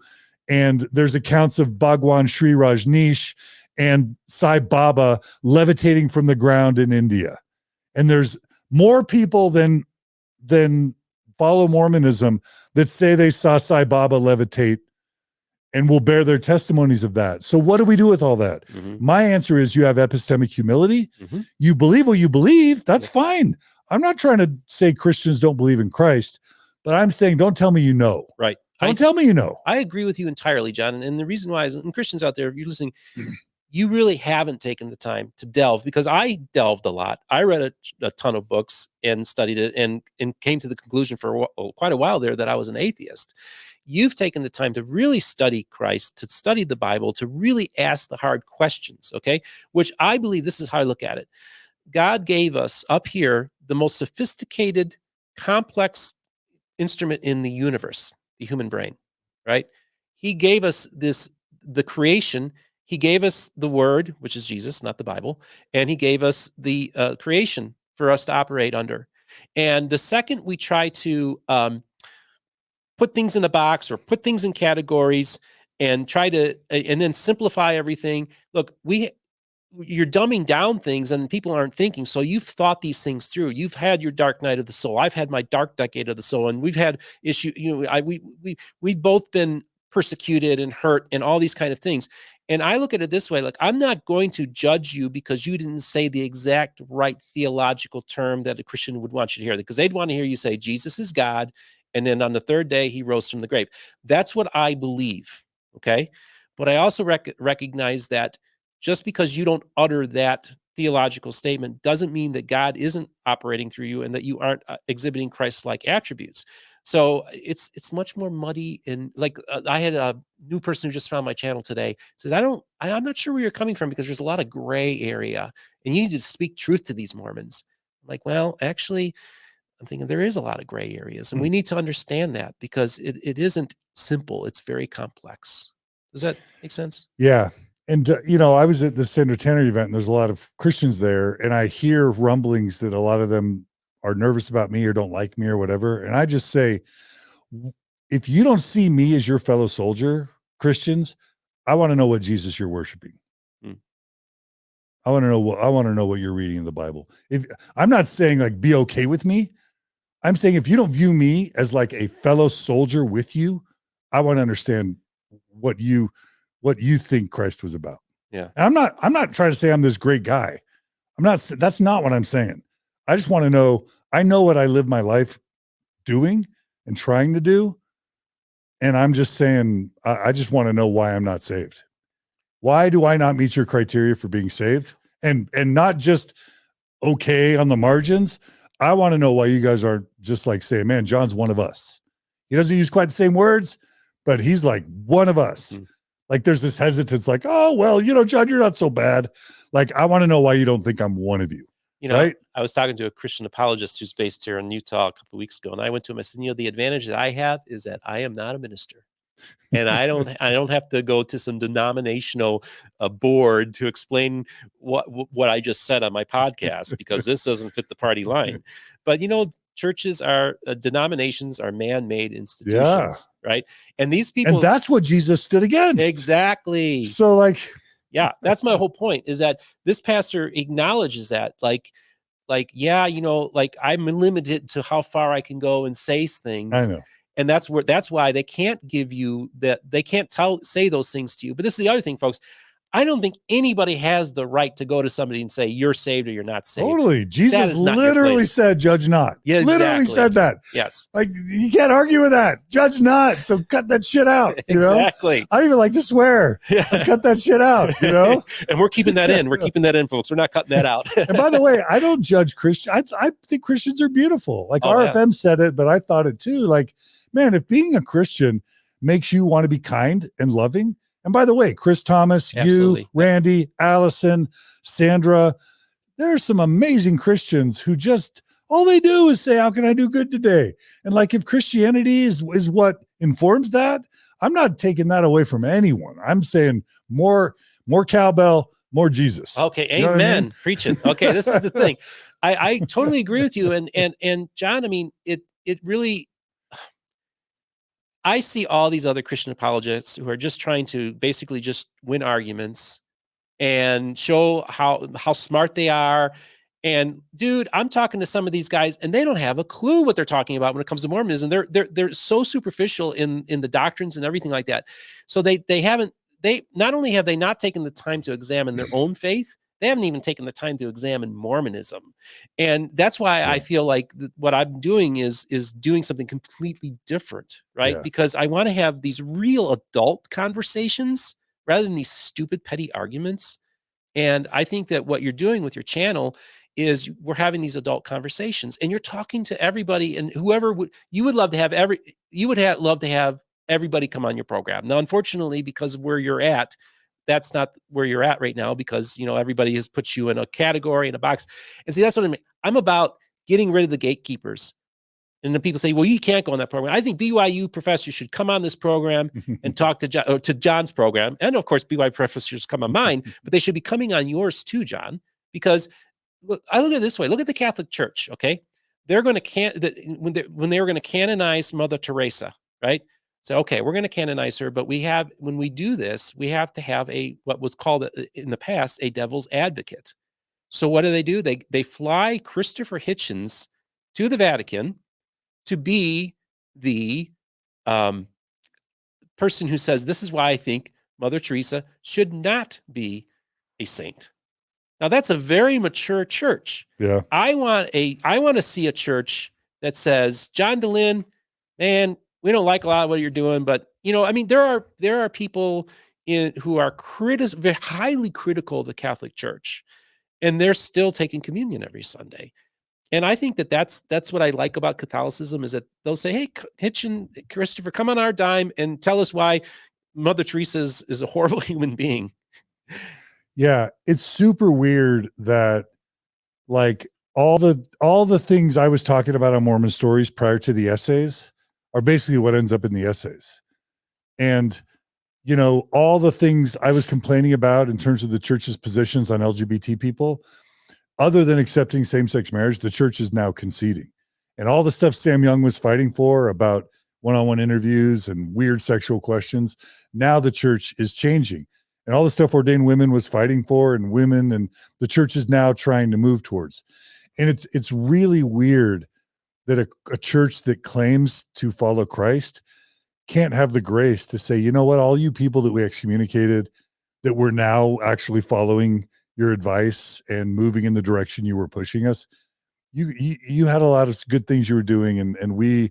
And there's accounts of Bhagwan Sri Rajneesh and Sai Baba levitating from the ground in India. And there's more people than follow Mormonism that say they saw Sai Baba levitate and will bear their testimonies of that. So what do we do with all that? My answer is you have epistemic humility. You believe what you believe. That's fine. I'm not trying to say Christians don't believe in Christ, but I'm saying don't tell me you know. Right. Don't tell me you know. I agree with you entirely, John. And the reason why is, and Christians out there, if you're listening, you really haven't taken the time to delve, because I delved a lot. I read a ton of books and studied it and came to the conclusion for quite a while there that I was an atheist. You've taken the time to really study Christ, to study the Bible, to really ask the hard questions, okay? Which I believe, this is how I look at it. God gave us up here the most sophisticated, complex instrument in the universe, the human brain, right? He gave us the creation. He gave us the word, which is Jesus, not the Bible, and he gave us the creation for us to operate under. And the second we try to put things in a box or put things in categories and try to, and then simplify everything. Look, you're dumbing down things and people aren't thinking. So you've thought these things through. You've had your dark night of the soul. I've had my dark decade of the soul, and we've had issue. We've both been persecuted and hurt and all these kind of things. And I look at it this way: like, I'm not going to judge you because you didn't say the exact right theological term that a Christian would want you to hear, because they'd want to hear you say Jesus is God, and then on the third day he rose from the grave. That's what I believe. Okay. But I also recognize that just because you don't utter that theological statement doesn't mean that God isn't operating through you and that you aren't exhibiting Christ-like attributes. So it's much more muddy. And like I had a new person who just found my channel today, says, I'm not sure where you're coming from because there's a lot of gray area and you need to speak truth to these Mormons. I'm like, well, actually, I'm thinking there is a lot of gray areas and we need to understand that because it isn't simple. It's very complex. Does that make sense? Yeah. And, I was at the Sandra Tanner event and there's a lot of Christians there and I hear rumblings that a lot of them are nervous about me or don't like me or whatever. And I just say, if you don't see me as your fellow soldier, Christians, I want to know what Jesus you're worshiping. I want to know what you're reading in the Bible. If I'm not saying like, be okay with me. I'm saying if you don't view me as like a fellow soldier with you, I want to understand what you think Christ was about. Yeah. And I'm not trying to say I'm this great guy. That's not what I'm saying. I just want to know, I know what I live my life doing and trying to do. And I'm just saying, I just want to know why I'm not saved. Why do I not meet your criteria for being saved? And not just okay on the margins. I want to know why you guys aren't just like saying, man, John's one of us. He doesn't use quite the same words, but he's like one of us. Mm-hmm. Like there's this hesitance like, oh, well, John, you're not so bad. Like, I want to know why you don't think I'm one of you. Right? I was talking to a Christian apologist who's based here in Utah a couple of weeks ago. And I went to him, I said, the advantage that I have is that I am not a minister. And I don't have to go to some denominational board to explain what I just said on my podcast because this doesn't fit the party line. But churches denominations are man-made institutions, right? And these people, and that's what Jesus stood against. Exactly. So yeah, that's my whole point. Is that this pastor acknowledges that, yeah, I'm limited to how far I can go and say things. I know. And that's why they can't give you that. They can't say those things to you. But this is the other thing, folks. I don't think anybody has the right to go to somebody and say, you're saved or you're not saved. Totally. Jesus literally said, judge not. Yeah, exactly. Literally said that. Yes. Like, you can't argue with that. Judge not. So cut that shit out. Exactly. I don't even like to swear. Yeah. Cut that shit out, And we're keeping that in. We're keeping that in, folks. We're not cutting that out. And by the way, I don't judge Christians. I think Christians are beautiful. Like RFM said it, but I thought it too. Like, man, if being a Christian makes you want to be kind and loving, and by the way, Chris Thomas, Absolutely. You, Randy, Allison, Sandra, there are some amazing Christians who just, all they do is say, how can I do good today? And like, if Christianity is what informs that, I'm not taking that away from anyone. I'm saying more cowbell, more Jesus. Okay. Amen. I mean? Preach it. Okay. This is the thing. I totally agree with you. And John, I mean, it really, I see all these other Christian apologists who are just trying to basically just win arguments and show how smart they are. And dude, I'm talking to some of these guys and they don't have a clue what they're talking about when it comes to Mormonism. They're so superficial in the doctrines and everything like that. So they not only have they not taken the time to examine their own faith, they haven't even taken the time to examine Mormonism. And that's why I feel like what I'm doing is doing something completely different, right? Yeah. Because I want to have these real adult conversations rather than these stupid, petty arguments. And I think that what you're doing with your channel is we're having these adult conversations and you're talking to everybody and whoever you would love to have love to have everybody come on your program. Now, unfortunately, because of where you're at, that's not where you're at right now because, everybody has put you in a category, in a box. And see, that's what I mean. I'm about getting rid of the gatekeepers. And then people say, well, you can't go on that program. I think BYU professors should come on this program and talk to John's program. And of course, BYU professors come on mine, but they should be coming on yours too, John, because look, I look at it this way. Look at the Catholic Church. Okay. They're going to when they were going to canonize Mother Teresa, right? So, okay, we're going to canonize her, but when we do this, we have to have what was called in the past, a devil's advocate. So what do? They fly Christopher Hitchens to the Vatican to be the person who says, this is why I think Mother Teresa should not be a saint. Now that's a very mature church. Yeah. I want to see a church that says, John Dehlin, man, we don't like a lot of what you're doing, but I mean, there are people who are very highly critical of the Catholic Church, and they're still taking communion every Sunday. And I think that that's what I like about Catholicism, is that they'll say, "Hey, Hitchin, Christopher, come on our dime and tell us why Mother Teresa is a horrible human being." Yeah, it's super weird that like all the things I was talking about on Mormon Stories prior to the essays are basically what ends up in the essays. And you know, all the things I was complaining about in terms of the church's positions on LGBT people, other than accepting same-sex marriage, the church is now conceding. And all the stuff Sam Young was fighting for about one-on-one interviews and weird sexual questions, now the church is changing. And all the stuff ordained women was fighting for, and women, and the church is now trying to move towards. And it's really weird that a church that claims to follow Christ can't have the grace to say, you know what, all you people that we excommunicated, that we're now actually following your advice and moving in the direction you were pushing us. You had a lot of good things you were doing, and we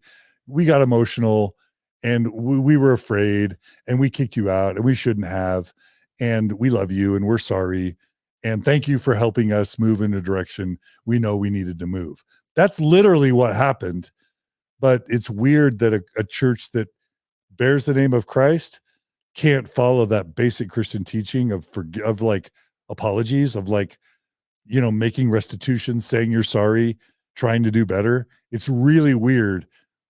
got emotional, and we were afraid, and we kicked you out, and we shouldn't have, and we love you, and we're sorry, and thank you for helping us move in a direction we know we needed to move. That's literally what happened. But it's weird that a church that bears the name of Christ can't follow that basic Christian teaching of like apologies, of like, you know, making restitution, saying you're sorry, trying to do better. It's really weird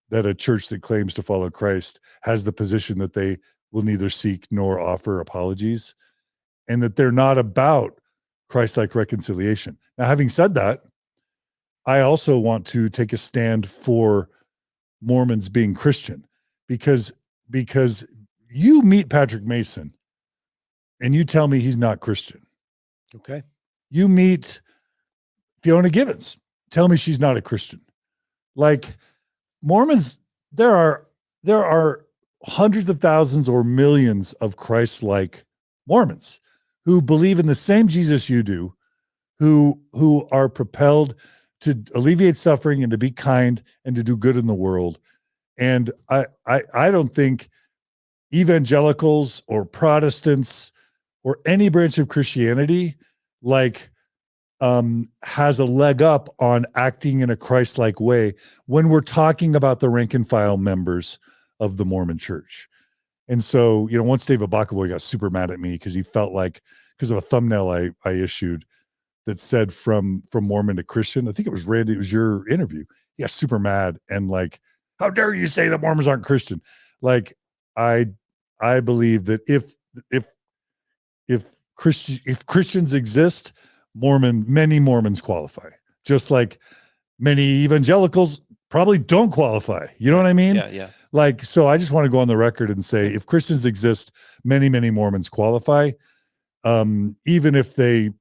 that a church that claims to follow Christ has the position that they will neither seek nor offer apologies, and that they're not about Christ-like reconciliation. Now, having said that, I also want to take a stand for Mormons being Christian, because you meet Patrick Mason and you tell me he's not Christian. Okay. You meet Fiona Givens, tell me she's not a Christian. Like, Mormons, there are hundreds of thousands or millions of Christ-like Mormons who believe in the same Jesus you do, who are propelled to alleviate suffering and to be kind and to do good in the world. And I don't think evangelicals or Protestants or any branch of Christianity like has a leg up on acting in a Christ-like way when we're talking about the rank and file members of the Mormon Church. And so, you know, once David Bacavoy got super mad at me because he felt like, because of a thumbnail I issued that said from Mormon to Christian. I think it was Randy, it was your interview. He got super mad and like, how dare you say that Mormons aren't Christian? Like, I believe that if Christians exist, many Mormons qualify, just like many evangelicals probably don't qualify. You know what I mean? Yeah. Like, so I just want to go on the record and say, if Christians exist, many Mormons qualify, even if they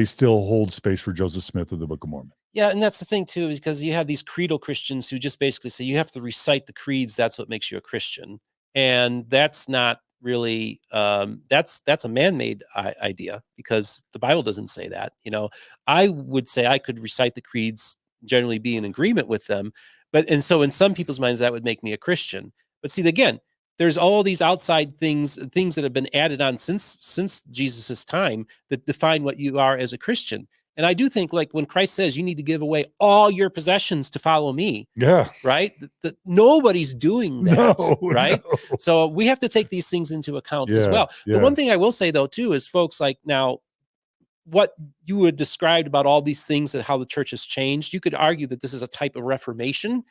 still hold space for Joseph Smith of the Book of Mormon. Yeah, and that's the thing too, is because you have these creedal Christians who just basically say you have to recite the creeds. That's what makes you a Christian, and that's not really that's a man-made idea, because the Bible doesn't say that. You know, I would say I could recite the creeds, generally be in agreement with them, and so in some people's minds that would make me a Christian. But see, again, there's all these outside things that have been added on since Jesus's time that define what you are as a Christian. And I do think, like, when Christ says you need to give away all your possessions to follow me, yeah, right? Nobody's doing that, no, right? No. So we have to take these things into account as well. Yeah. The one thing I will say, though, too, is folks, like, now, what you had described about all these things and how the church has changed, you could argue that this is a type of reformation.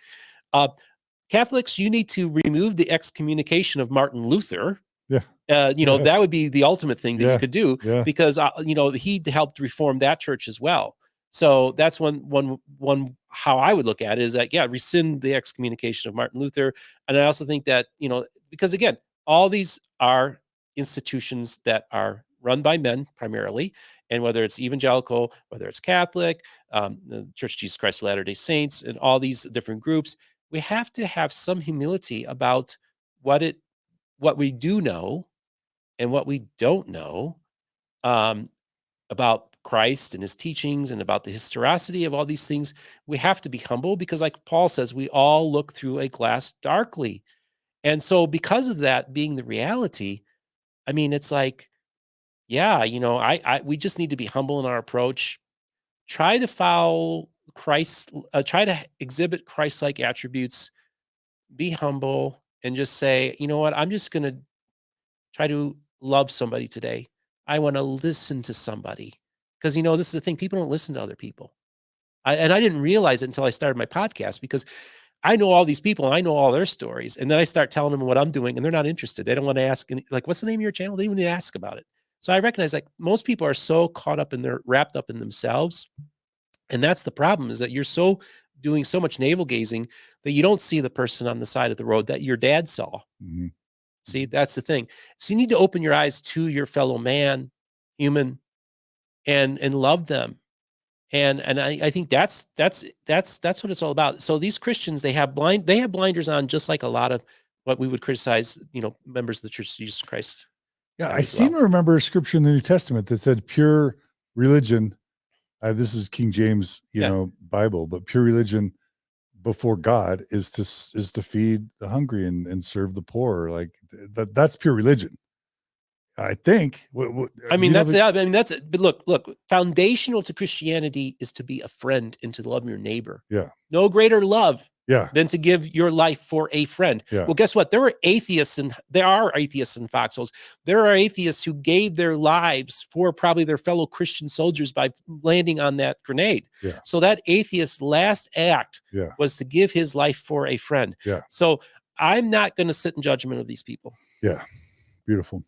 Catholics, you need to remove the excommunication of Martin Luther. Yeah. That would be the ultimate thing that you could do, because he helped reform that church as well. So that's one how I would look at it, is that, rescind the excommunication of Martin Luther. And I also think that, because again, all these are institutions that are run by men primarily, and whether it's evangelical, whether it's Catholic, the Church of Jesus Christ of Latter-day Saints, and all these different groups, we have to have some humility about what we do know and what we don't know about Christ and his teachings, and about the historicity of all these things. We have to be humble, because, like Paul says, we all look through a glass darkly. And so, because of that being the reality, I mean, it's like, yeah, we just need to be humble in our approach. Try to follow Christ, try to exhibit Christ-like attributes, be humble, and just say, you know what, I'm just going to try to love somebody today. I want to listen to somebody. Because, this is the thing, people don't listen to other people. And I didn't realize it until I started my podcast, because I know all these people and I know all their stories. And then I start telling them what I'm doing and they're not interested. They don't want to ask, like, what's the name of your channel? They don't even ask about it. So I recognize, like, most people are so caught up wrapped up in themselves. And that's the problem, is that you're doing so much navel gazing that you don't see the person on the side of the road that your dad saw. Mm-hmm. See, that's the thing. So you need to open your eyes to your fellow man, human, and love them. And I think that's what it's all about. So these Christians, they have blinders on, just like a lot of what we would criticize, members of the Church of Jesus Christ. Yeah, I seem to remember a scripture in the New Testament that said pure religion. This is King James, Bible, but pure religion before God is to feed the hungry and serve the poor. Like that's pure religion, I think. I mean, but look, foundational to Christianity is to be a friend and to love your neighbor. Yeah. No greater love yeah. than to give your life for a friend. Yeah. Well, guess what? There are atheists in foxholes. There are atheists who gave their lives for probably their fellow Christian soldiers by landing on that grenade. Yeah. So that atheist's last act yeah. was to give his life for a friend. Yeah. So I'm not going to sit in judgment of these people. Yeah. Beautiful.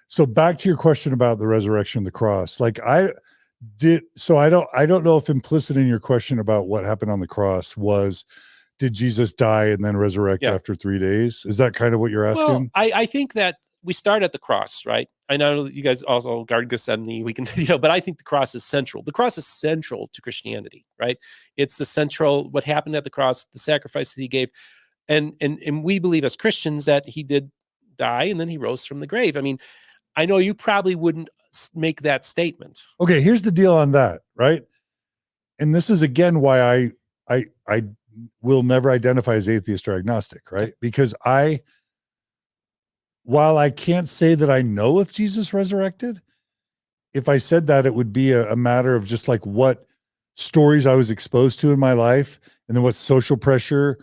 So back to your question about the resurrection of the cross. Like I don't know if implicit in your question about what happened on the cross was, did Jesus die and then resurrect after 3 days? Is that kind of what you're asking? Well, I think that we start at the cross, right? I know that you guys also guard Gethsemane. We can, but I think the cross is central. The cross is central to Christianity, right? It's the central, what happened at the cross, the sacrifice that he gave. And we believe as Christians that he did die and then he rose from the grave. I mean, I know you probably wouldn't make that statement. Okay, here's the deal on that, right? And this is again why I will never identify as atheist or agnostic, right? Because while I can't say that I know if Jesus resurrected, if I said that, it would be a matter of just like what stories I was exposed to in my life and then what social pressure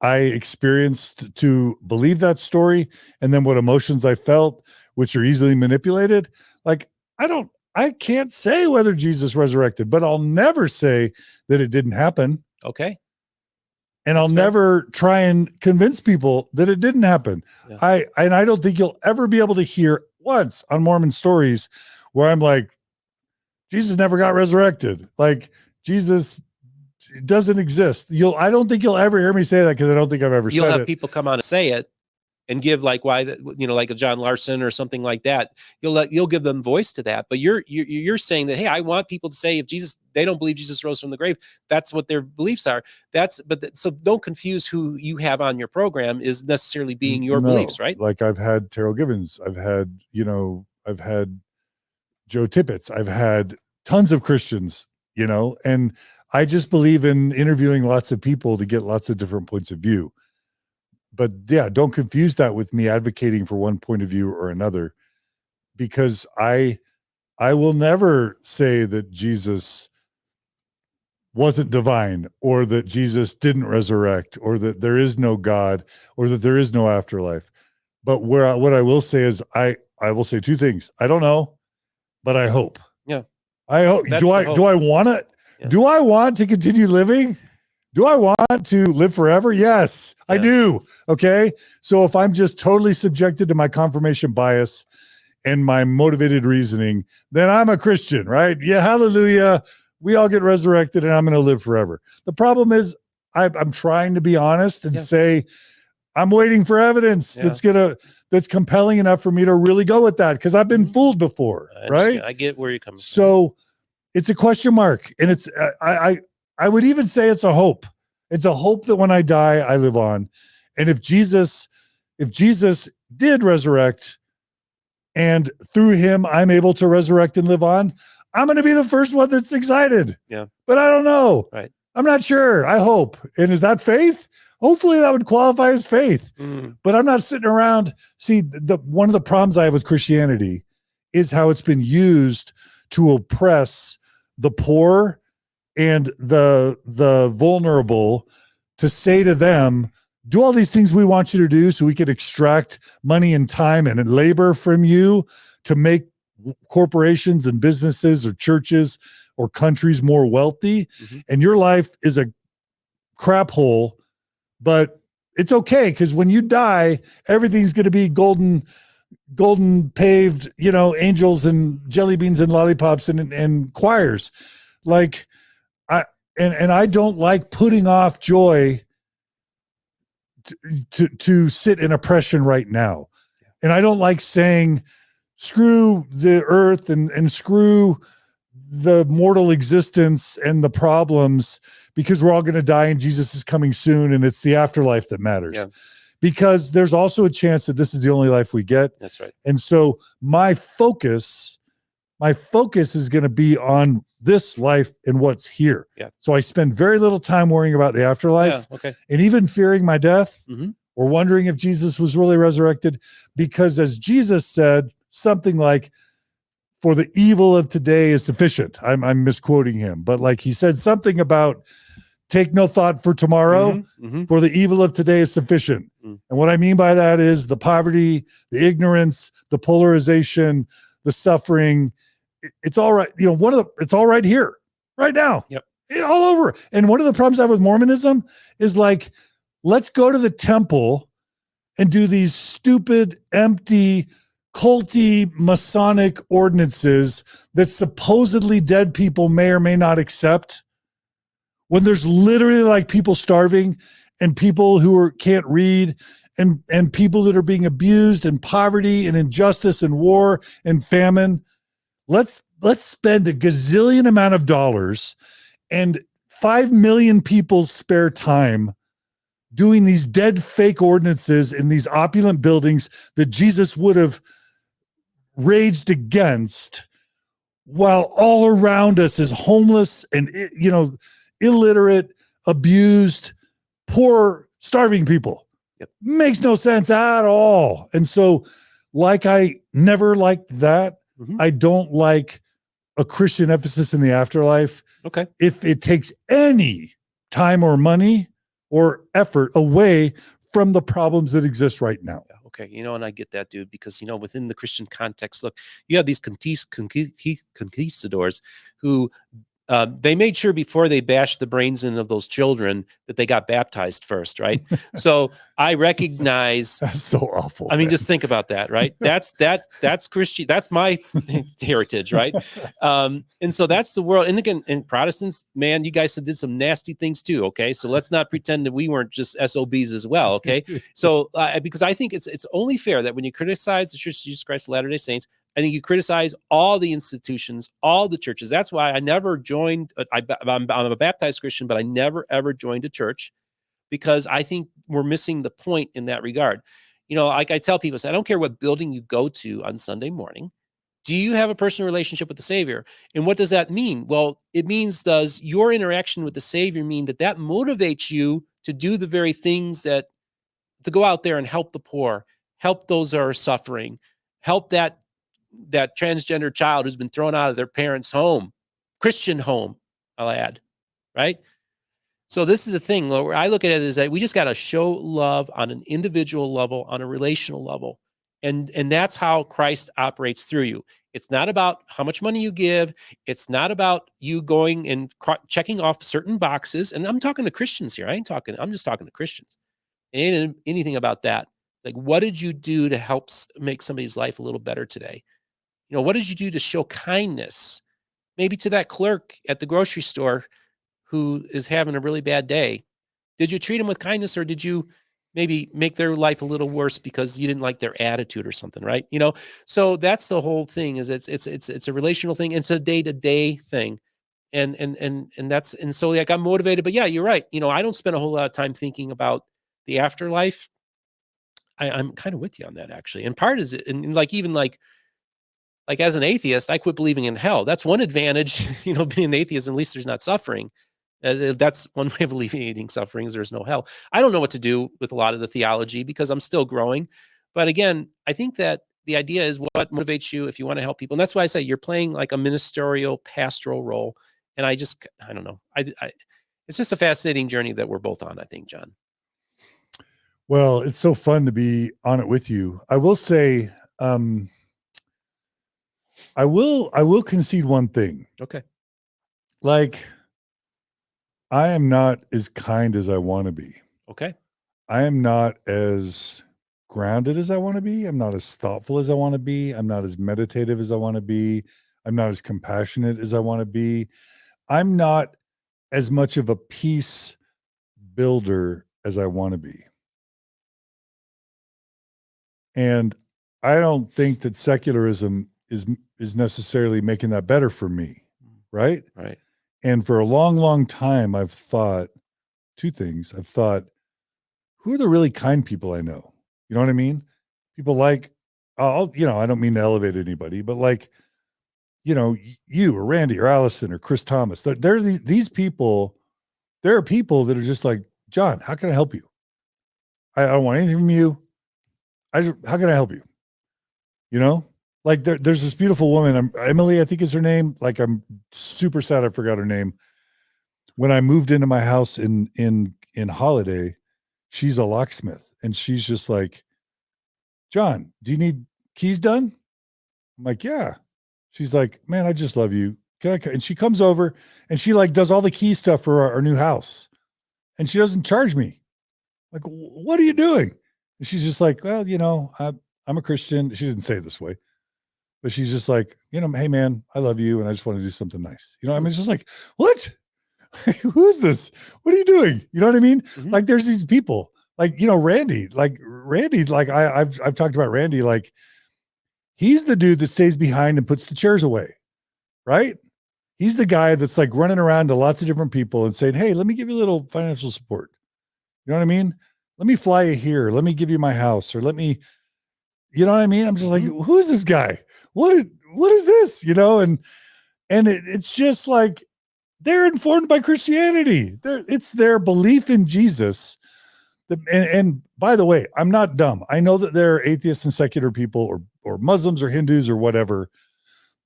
I experienced to believe that story, and then what emotions I felt, which are easily manipulated. Like, I can't say whether Jesus resurrected, but I'll never say that it didn't happen. Okay. And I'll never try and convince people that it didn't happen. Yeah. I don't think you'll ever be able to hear once on Mormon Stories where I'm like, Jesus never got resurrected. Like, Jesus doesn't exist. I don't think you'll ever hear me say that, because I don't think I've ever said it. You'll have people come on and say it and give like why, like a John Larson or something like that. You'll give them voice to that. But you're saying that, hey, I want people to say if they don't believe Jesus rose from the grave, that's what their beliefs are. So don't confuse who you have on your program is necessarily being your beliefs, right? Like I've had Terrell Givens, I've had Joe Tippett, I've had tons of Christians, and I just believe in interviewing lots of people to get lots of different points of view. But yeah, don't confuse that with me advocating for one point of view or another, because I will never say that Jesus wasn't divine, or that Jesus didn't resurrect, or that there is no God, or that there is no afterlife. But what I will say is I will say two things. I don't know, but I hope. Yeah. I hope. Do I want it? Yeah. Do I want to continue living? Do I want to live forever? Yes, yeah. I do. Okay. So if I'm just totally subjected to my confirmation bias and my motivated reasoning, then I'm a Christian, right? Yeah. Hallelujah. We all get resurrected and I'm going to live forever. The problem is I'm trying to be honest and say, I'm waiting for evidence that's compelling enough for me to really go with that, because I've been fooled before, right? I get where you're coming from. So it's a question mark, and it's I would even say it's a hope. It's a hope that when I die, I live on. And if Jesus did resurrect, and through him I'm able to resurrect and live on, I'm going to be the first one that's excited. Yeah. But I don't know. Right. I'm not sure. I hope. And is that faith? Hopefully that would qualify as faith. But I'm not sitting around. See, one of the problems I have with Christianity is how it's been used to oppress the poor and the vulnerable, to say to them, do all these things we want you to do so we can extract money and time and labor from you to make corporations and businesses or churches or countries more wealthy. And your life is a crap hole, but it's okay, because when you die, everything's going to be golden paved, angels and jelly beans and lollipops and choirs. Like, I don't like putting off joy to sit in oppression right now. And I don't like saying, screw the earth and screw the mortal existence and the problems, because we're all going to die and Jesus is coming soon and it's the afterlife that matters. Yeah. Because there's also a chance that this is the only life we get. That's right. And so my focus is going to be on this life and what's here. Yeah. So I spend very little time worrying about the afterlife. Yeah, okay. And even fearing my death or wondering if Jesus was really resurrected, because as Jesus said, something like, for the evil of today is sufficient. I'm misquoting him, but like he said something about take no thought for tomorrow, for the evil of today is sufficient. And what I mean by that is the poverty, the ignorance, the polarization, the suffering. It's all right. It's all right here, right now. Yep. All over. And one of the problems I have with Mormonism is like, let's go to the temple and do these stupid, empty, culty, Masonic ordinances that supposedly dead people may or may not accept, when there's literally like people starving and people who can't read and people that are being abused, and poverty and injustice and war and famine. Let's spend a gazillion amount of dollars and 5 million people's spare time doing these dead fake ordinances in these opulent buildings that Jesus would have raged against, while all around us is homeless and illiterate, abused, poor, starving people. Yep. Makes no sense at all. And so, like, I never liked that. I don't like a Christian emphasis in the afterlife. Okay. If it takes any time or money or effort away from the problems that exist right now. Okay. And I get that, dude, because, within the Christian context, look, you have these conquistadors who they made sure before they bashed the brains in of those children that they got baptized first, right? So I recognize that's so awful. I mean, just think about that, right? That's Christian. That's my heritage, right? And so that's the world. And again, in Protestants, man, you guys did some nasty things too. Okay, so let's not pretend that we weren't just SOBs as well. Okay, so because I think it's only fair that when you criticize the Church of Jesus Christ of Latter-day Saints, I think you criticize all the institutions, all the churches. That's why I never joined. I'm a baptized Christian, but I never, ever joined a church, because I think we're missing the point in that regard. Like I tell people, I don't care what building you go to on Sunday morning. Do you have a personal relationship with the Savior? And what does that mean? Well, it means, does your interaction with the Savior mean that motivates you to do the very things to go out there and help the poor, help those that are suffering, help that transgender child who's been thrown out of their parents' home, Christian home, I'll add, right? So this is the thing where I look at it is that we just got to show love on an individual level, on a relational level. And that's how Christ operates through you. It's not about how much money you give. It's not about you going and checking off certain boxes. And I'm talking to Christians here. I'm just talking to Christians. It ain't anything about that. Like, what did you do to help make somebody's life a little better today? What did you do to show kindness? Maybe to that clerk at the grocery store who is having a really bad day. Did you treat them with kindness, or did you maybe make their life a little worse because you didn't like their attitude or something, right? So that's the whole thing. Is it's a relational thing. It's a day-to-day thing. And so I got motivated, but yeah, you're right. I don't spend a whole lot of time thinking about the afterlife. I'm kind of with you on that, actually. And part is, and even as an atheist, I quit believing in hell. That's one advantage, being an atheist, at least there's not suffering. That's one way of alleviating sufferings. There's no hell. I don't know what to do with a lot of the theology because I'm still growing. But again, I think that the idea is what motivates you if you want to help people. And that's why I say you're playing like a ministerial, pastoral role. And I don't know. It's just a fascinating journey that we're both on, I think, John. Well, it's so fun to be on it with you. I will say, I will concede one thing. Okay. Like, I am not as kind as I want to be. Okay. I am not as grounded as I want to be. I'm not as thoughtful as I want to be. I'm not as meditative as I want to be. I'm not as compassionate as I want to be. I'm not as much of a peace builder as I want to be. And I don't think that secularism is necessarily making that better for me. Right. Right. And for a long, long time, I've thought two things. I've thought, who are the really kind people I know? You know what I mean? People like, I don't mean to elevate anybody, but like, you or Randy or Allison or Chris Thomas, these people, there are people that are just like, John, how can I help you? I don't want anything from you. How can I help you? Like there's this beautiful woman, Emily, I think is her name. Like, I'm super sad I forgot her name. When I moved into my house in Holiday, she's a locksmith, and she's just like, John, do you need keys done? I'm like, yeah. She's like, man, I just love you. And she comes over and she like does all the key stuff for our new house, and she doesn't charge me. Like, what are you doing? And she's just like, well, I'm a Christian. She didn't say it this way, but she's just like, hey man, I love you, and I just want to do something nice. I mean, it's just like, what? Who is this? What are you doing? You know what I mean? Mm-hmm. Like, there's these people, like, Randy, like I've talked about Randy, like, he's the dude that stays behind and puts the chairs away, right? He's the guy that's like running around to lots of different people and saying, hey, let me give you a little financial support. You know what I mean? Let me fly you here. Let me give you my house, or let me, you know what I mean? I'm just like, who is this guy? What is this? And it's just like, they're informed by Christianity. It's their belief in Jesus. And by the way, I'm not dumb. I know that there are atheists and secular people or Muslims or Hindus or whatever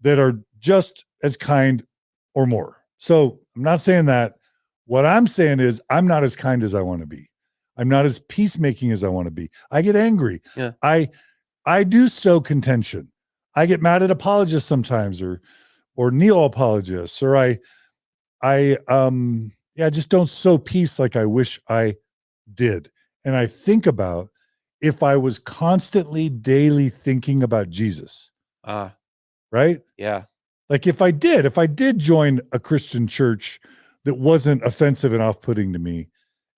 that are just as kind or more. So I'm not saying that. What I'm saying is I'm not as kind as I want to be. I'm not as peacemaking as I want to be. I get angry. Yeah. I do sow contention. I get mad at apologists sometimes, or neo-apologists, or I just don't sow peace like I wish I did. And I think about, if I was constantly daily thinking about Jesus, right? Yeah. Like, if I did join a Christian church that wasn't offensive and off-putting to me,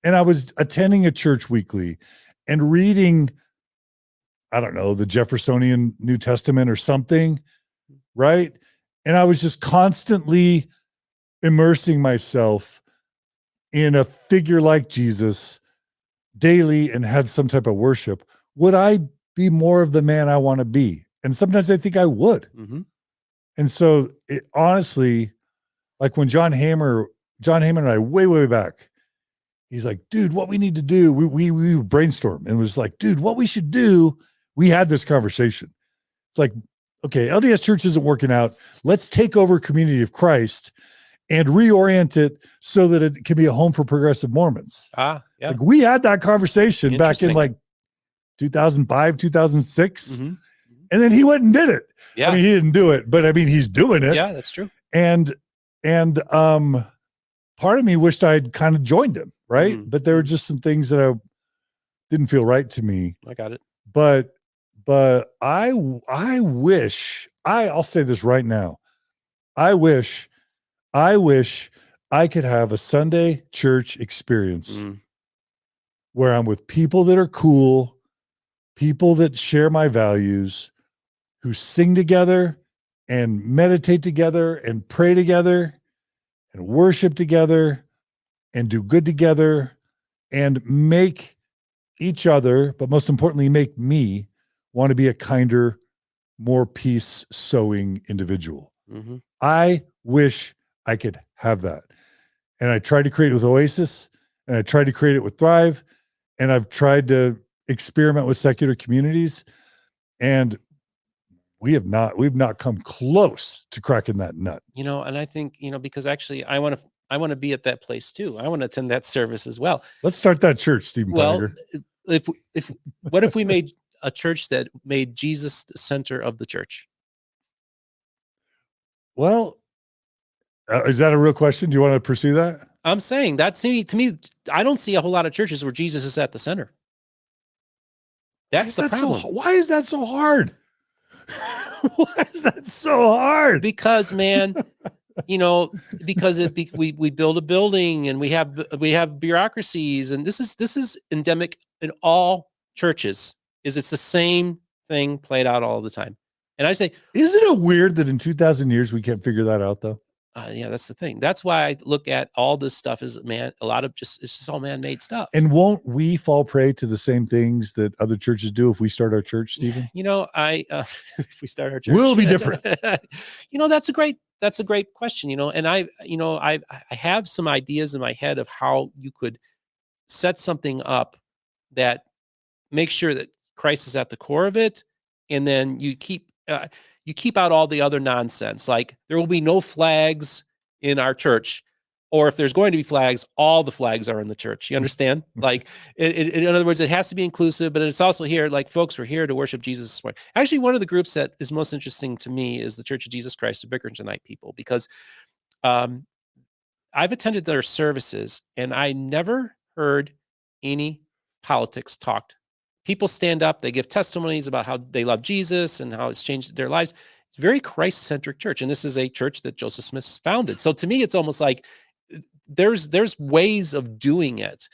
and I was attending a church weekly and reading, I don't know, the Jeffersonian New Testament or something, right? And I was just constantly immersing myself in a figure like Jesus daily and had some type of worship, would I be more of the man I want to be? And sometimes I think I would. Mm-hmm. And so honestly, like when John Hamer and I, way back, he's like, dude, what we need to do, we brainstormed and was like, dude, what we should do. We had this conversation. It's like, okay, LDS Church isn't working out. Let's take over Community of Christ and reorient it so that it can be a home for progressive Mormons. Yeah. Like, we had that conversation back in like 2005, 2006. Mm-hmm. And then he went and did it. Yeah. I mean, he didn't do it, but I mean, he's doing it. Yeah, that's true. And part of me wished I'd kind of joined him. Right. Mm-hmm. But there were just some things that I didn't feel right to me. I got it. But I wish, I'll say this right now. I wish I could have a Sunday church experience where I'm with people that are cool, people that share my values, who sing together and meditate together and pray together and worship together and do good together and make each other, but most importantly, make me want to be a kinder, more peace sowing individual. Mm-hmm. I wish I could have that. And I tried to create it with Oasis, and I tried to create it with Thrive, and I've tried to experiment with secular communities, and we've not come close to cracking that nut. And I think, because actually I want to be at that place too. I want to attend that service as well. Let's start that church, Steve Well, Pynakker. What if we made a church that made Jesus the center of the church? Well, is that a real question? Do you want to pursue that? I'm saying that to me, I don't see a whole lot of churches where Jesus is at the center. That's the problem. Why is that so hard? Why is that so hard? Because, man, because we build a building and we have bureaucracies, and this is endemic in all churches. It's the same thing played out all the time. And I say, isn't it weird that in 2,000 years we can't figure that out though? Yeah, that's the thing. That's why I look at all this stuff as it's just all man-made stuff. And won't we fall prey to the same things that other churches do if we start our church, Stephen? If we start our church, we'll be different. That's a great question. And I have some ideas in my head of how you could set something up that makes sure that Christ is at the core of it, and then you keep out all the other nonsense. Like, there will be no flags in our church, or if there's going to be flags, all the flags are in the church. You understand? Like, in other words, it has to be inclusive, but it's also here, like, folks, we're here to worship Jesus. Actually, one of the groups that is most interesting to me is the Church of Jesus Christ of Bickerton Tonight people, because I've attended their services and I never heard any politics talked. People stand up, they give testimonies about how they love Jesus and how it's changed their lives. It's a very Christ-centric church, and this is a church that Joseph Smith founded. So to me, it's almost like there's ways of doing it.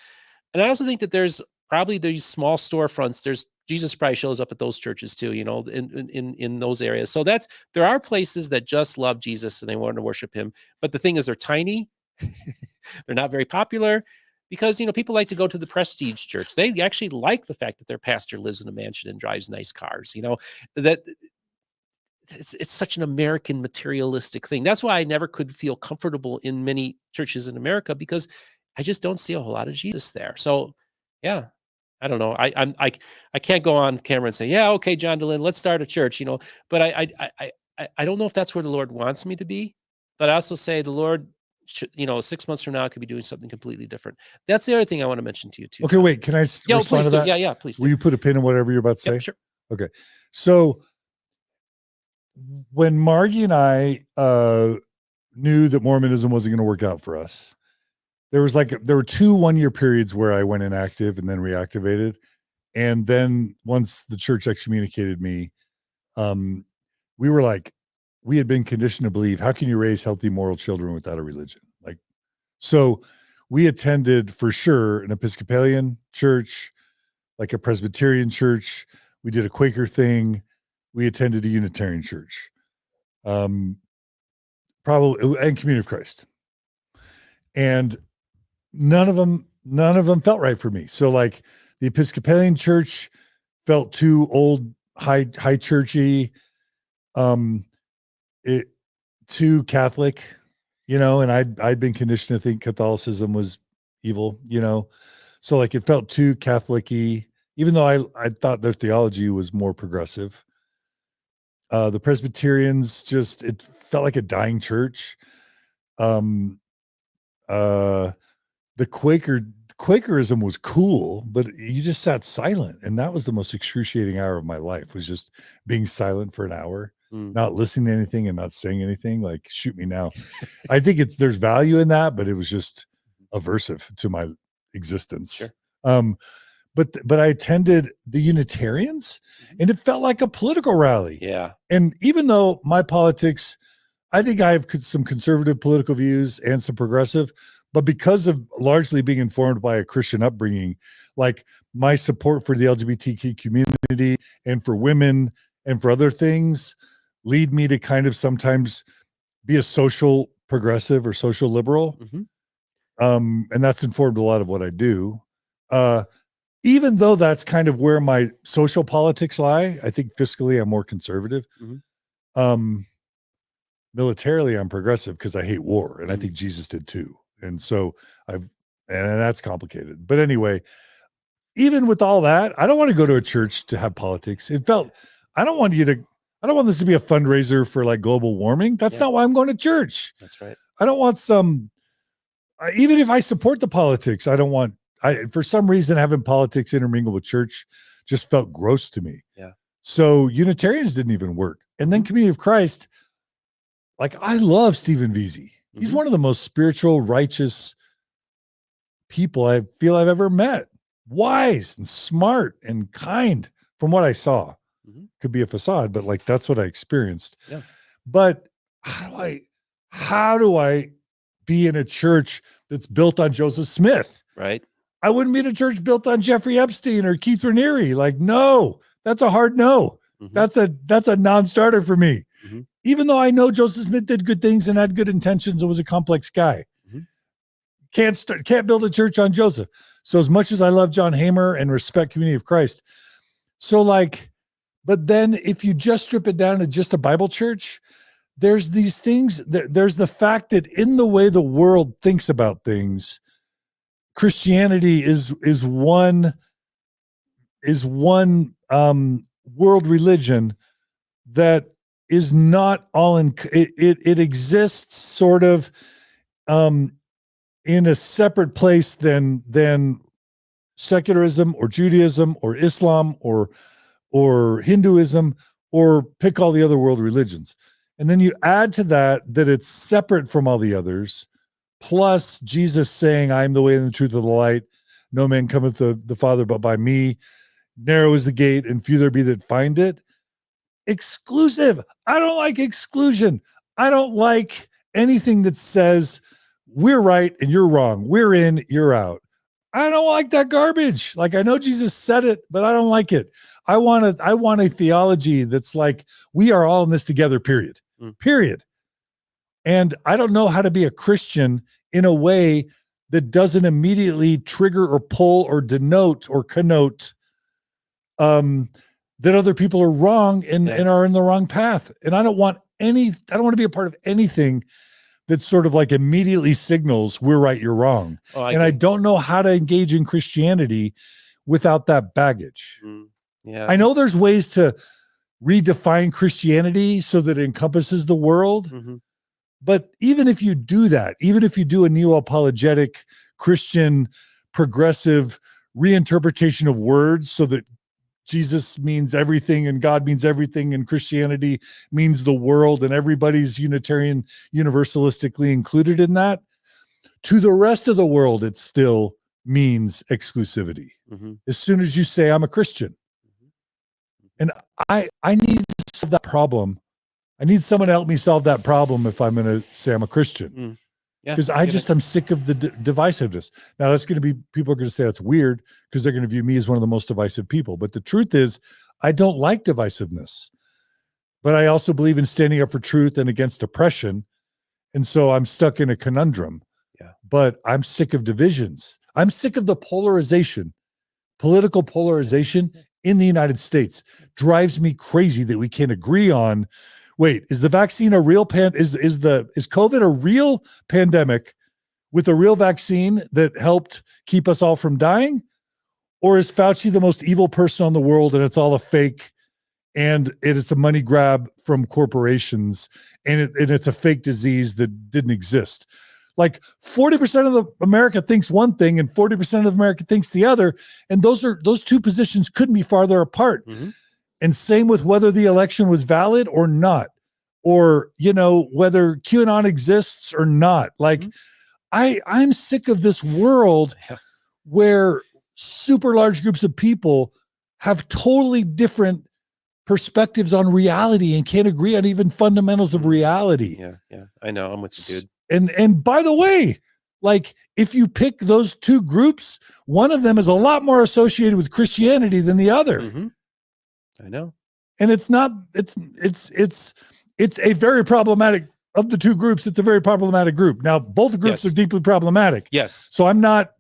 And I also think that there's probably these small storefronts. Jesus probably shows up at those churches too, in those areas. So there are places that just love Jesus and they want to worship him. But the thing is, they're tiny. They're not very popular. Because, people like to go to the prestige church. They actually like the fact that their pastor lives in a mansion and drives nice cars. That it's such an American materialistic thing. That's why I never could feel comfortable in many churches in America, because I just don't see a whole lot of Jesus there. So, yeah, I don't know. I can't go on camera and say, yeah, okay, John Dehlin, let's start a church. But I don't know if that's where the Lord wants me to be. But I also say the Lord, 6 months from now, I could be doing something completely different. That's the other thing I want to mention to you too. Okay, wait, can I respond to that? Yeah, please. Will you put a pin in whatever you're about to say? Yep, sure. Okay. So when Margie and I knew that Mormonism wasn't going to work out for us, there were 2 1-year periods where I went inactive and then reactivated. And then once the church excommunicated me, we had been conditioned to believe, how can you raise healthy, moral children without a religion? So we attended, for sure, an Episcopalian church, like a Presbyterian church. We did a Quaker thing. We attended a Unitarian church, probably, and Community of Christ. And none of them felt right for me. So, like, the Episcopalian church felt too old, high churchy, too Catholic, and I'd been conditioned to think Catholicism was evil, so, like, it felt too Catholic-y, even though I thought their theology was more progressive. The Presbyterians, it felt like a dying church. The Quakerism was cool, but you just sat silent, and that was the most excruciating hour of my life, was just being silent for an hour. Not listening to anything and not saying anything. Like, shoot me now. I think there's value in that, but it was just aversive to my existence. Sure. But I attended the Unitarians, and it felt like a political rally. Yeah. And even though my politics, I think I have some conservative political views and some progressive, but because of largely being informed by a Christian upbringing, like my support for the LGBTQ community and for women and for other things lead me to kind of sometimes be a social progressive or social liberal. And that's informed a lot of what I do. Even though that's kind of where my social politics lie, I think fiscally I'm more conservative. Militarily I'm progressive because I hate war, and I think Jesus did too. And so and that's complicated. But anyway, even with all that, I don't want to go to a church to have politics. I don't want this to be a fundraiser for like global warming. That's not why I'm going to church. That's right. I don't want even if I support the politics, for some reason, having politics intermingle with church just felt gross to me. Yeah. So Unitarians didn't even work. And then Community of Christ, like I love Stephen Veazey. He's one of the most spiritual, righteous people I feel I've ever met. Wise and smart and kind from what I saw. Could be a facade, but like that's what I experienced. Yeah. But how do I be in a church that's built on Joseph Smith? Right. I wouldn't be in a church built on Jeffrey Epstein or Keith Raniere. Like, no, that's a hard no. That's a non-starter for me. Even though I know Joseph Smith did good things and had good intentions and was a complex guy. Can't build a church on Joseph. So as much as I love John Hamer and respect Community of Christ, but then if you just strip it down to just a Bible church, there's these things, there's the fact that in the way the world thinks about things, Christianity is one world religion that is not all it exists sort of in a separate place than secularism or Judaism or Islam or Hinduism or pick all the other world religions. And then you add to that it's separate from all the others, plus Jesus saying, I am the way and the truth of the light. No man cometh to the Father but by me. Narrow is the gate and few there be that find it. Exclusive. I don't like exclusion. I don't like anything that says we're right and you're wrong. We're in, you're out. I don't like that garbage. Like I know Jesus said it, but I don't like it. I want a theology that's like, we are all in this together, period. Period. And I don't know how to be a Christian in a way that doesn't immediately trigger or pull or denote or connote that other people are wrong and are in the wrong path. And I don't want to be a part of anything that sort of like immediately signals we're right, you're wrong. I don't know how to engage in Christianity without that baggage. Yeah. I know there's ways to redefine Christianity so that it encompasses the world. But even if you do that, even if you do a neo-apologetic Christian progressive reinterpretation of words so that Jesus means everything and God means everything and Christianity means the world and everybody's Unitarian universalistically included in that, to the rest of the world, it still means exclusivity. As soon as you say, I'm a Christian. And I need to solve that problem. I need someone to help me solve that problem if I'm going to say I'm a Christian. Because I'm sick of the divisiveness. Now that's going to be, people are going to say that's weird because they're going to view me as one of the most divisive people. But the truth is, I don't like divisiveness. But I also believe in standing up for truth and against oppression. And so I'm stuck in a conundrum. But I'm sick of divisions. I'm sick of the polarization, political polarization in the United States. Drives me crazy that we can't agree on, wait, is the vaccine a real is COVID a real pandemic with a real vaccine that helped keep us all from dying? Or is Fauci the most evil person on the world and it's all a fake and it's a money grab from corporations and it's a fake disease that didn't exist? Like 40% of America thinks one thing and 40% of America thinks the other. And those two positions couldn't be farther apart. And same with whether the election was valid or not, or, whether QAnon exists or not. Like I'm sick of this world where super large groups of people have totally different perspectives on reality and can't agree on even fundamentals of reality. Yeah. I know. I'm with you, dude. And by the way, like if you pick those two groups, one of them is a lot more associated with Christianity than the other. I know. And it's a very problematic of the two groups. It's a very problematic group. Now, both groups are deeply problematic. Yes. So I'm not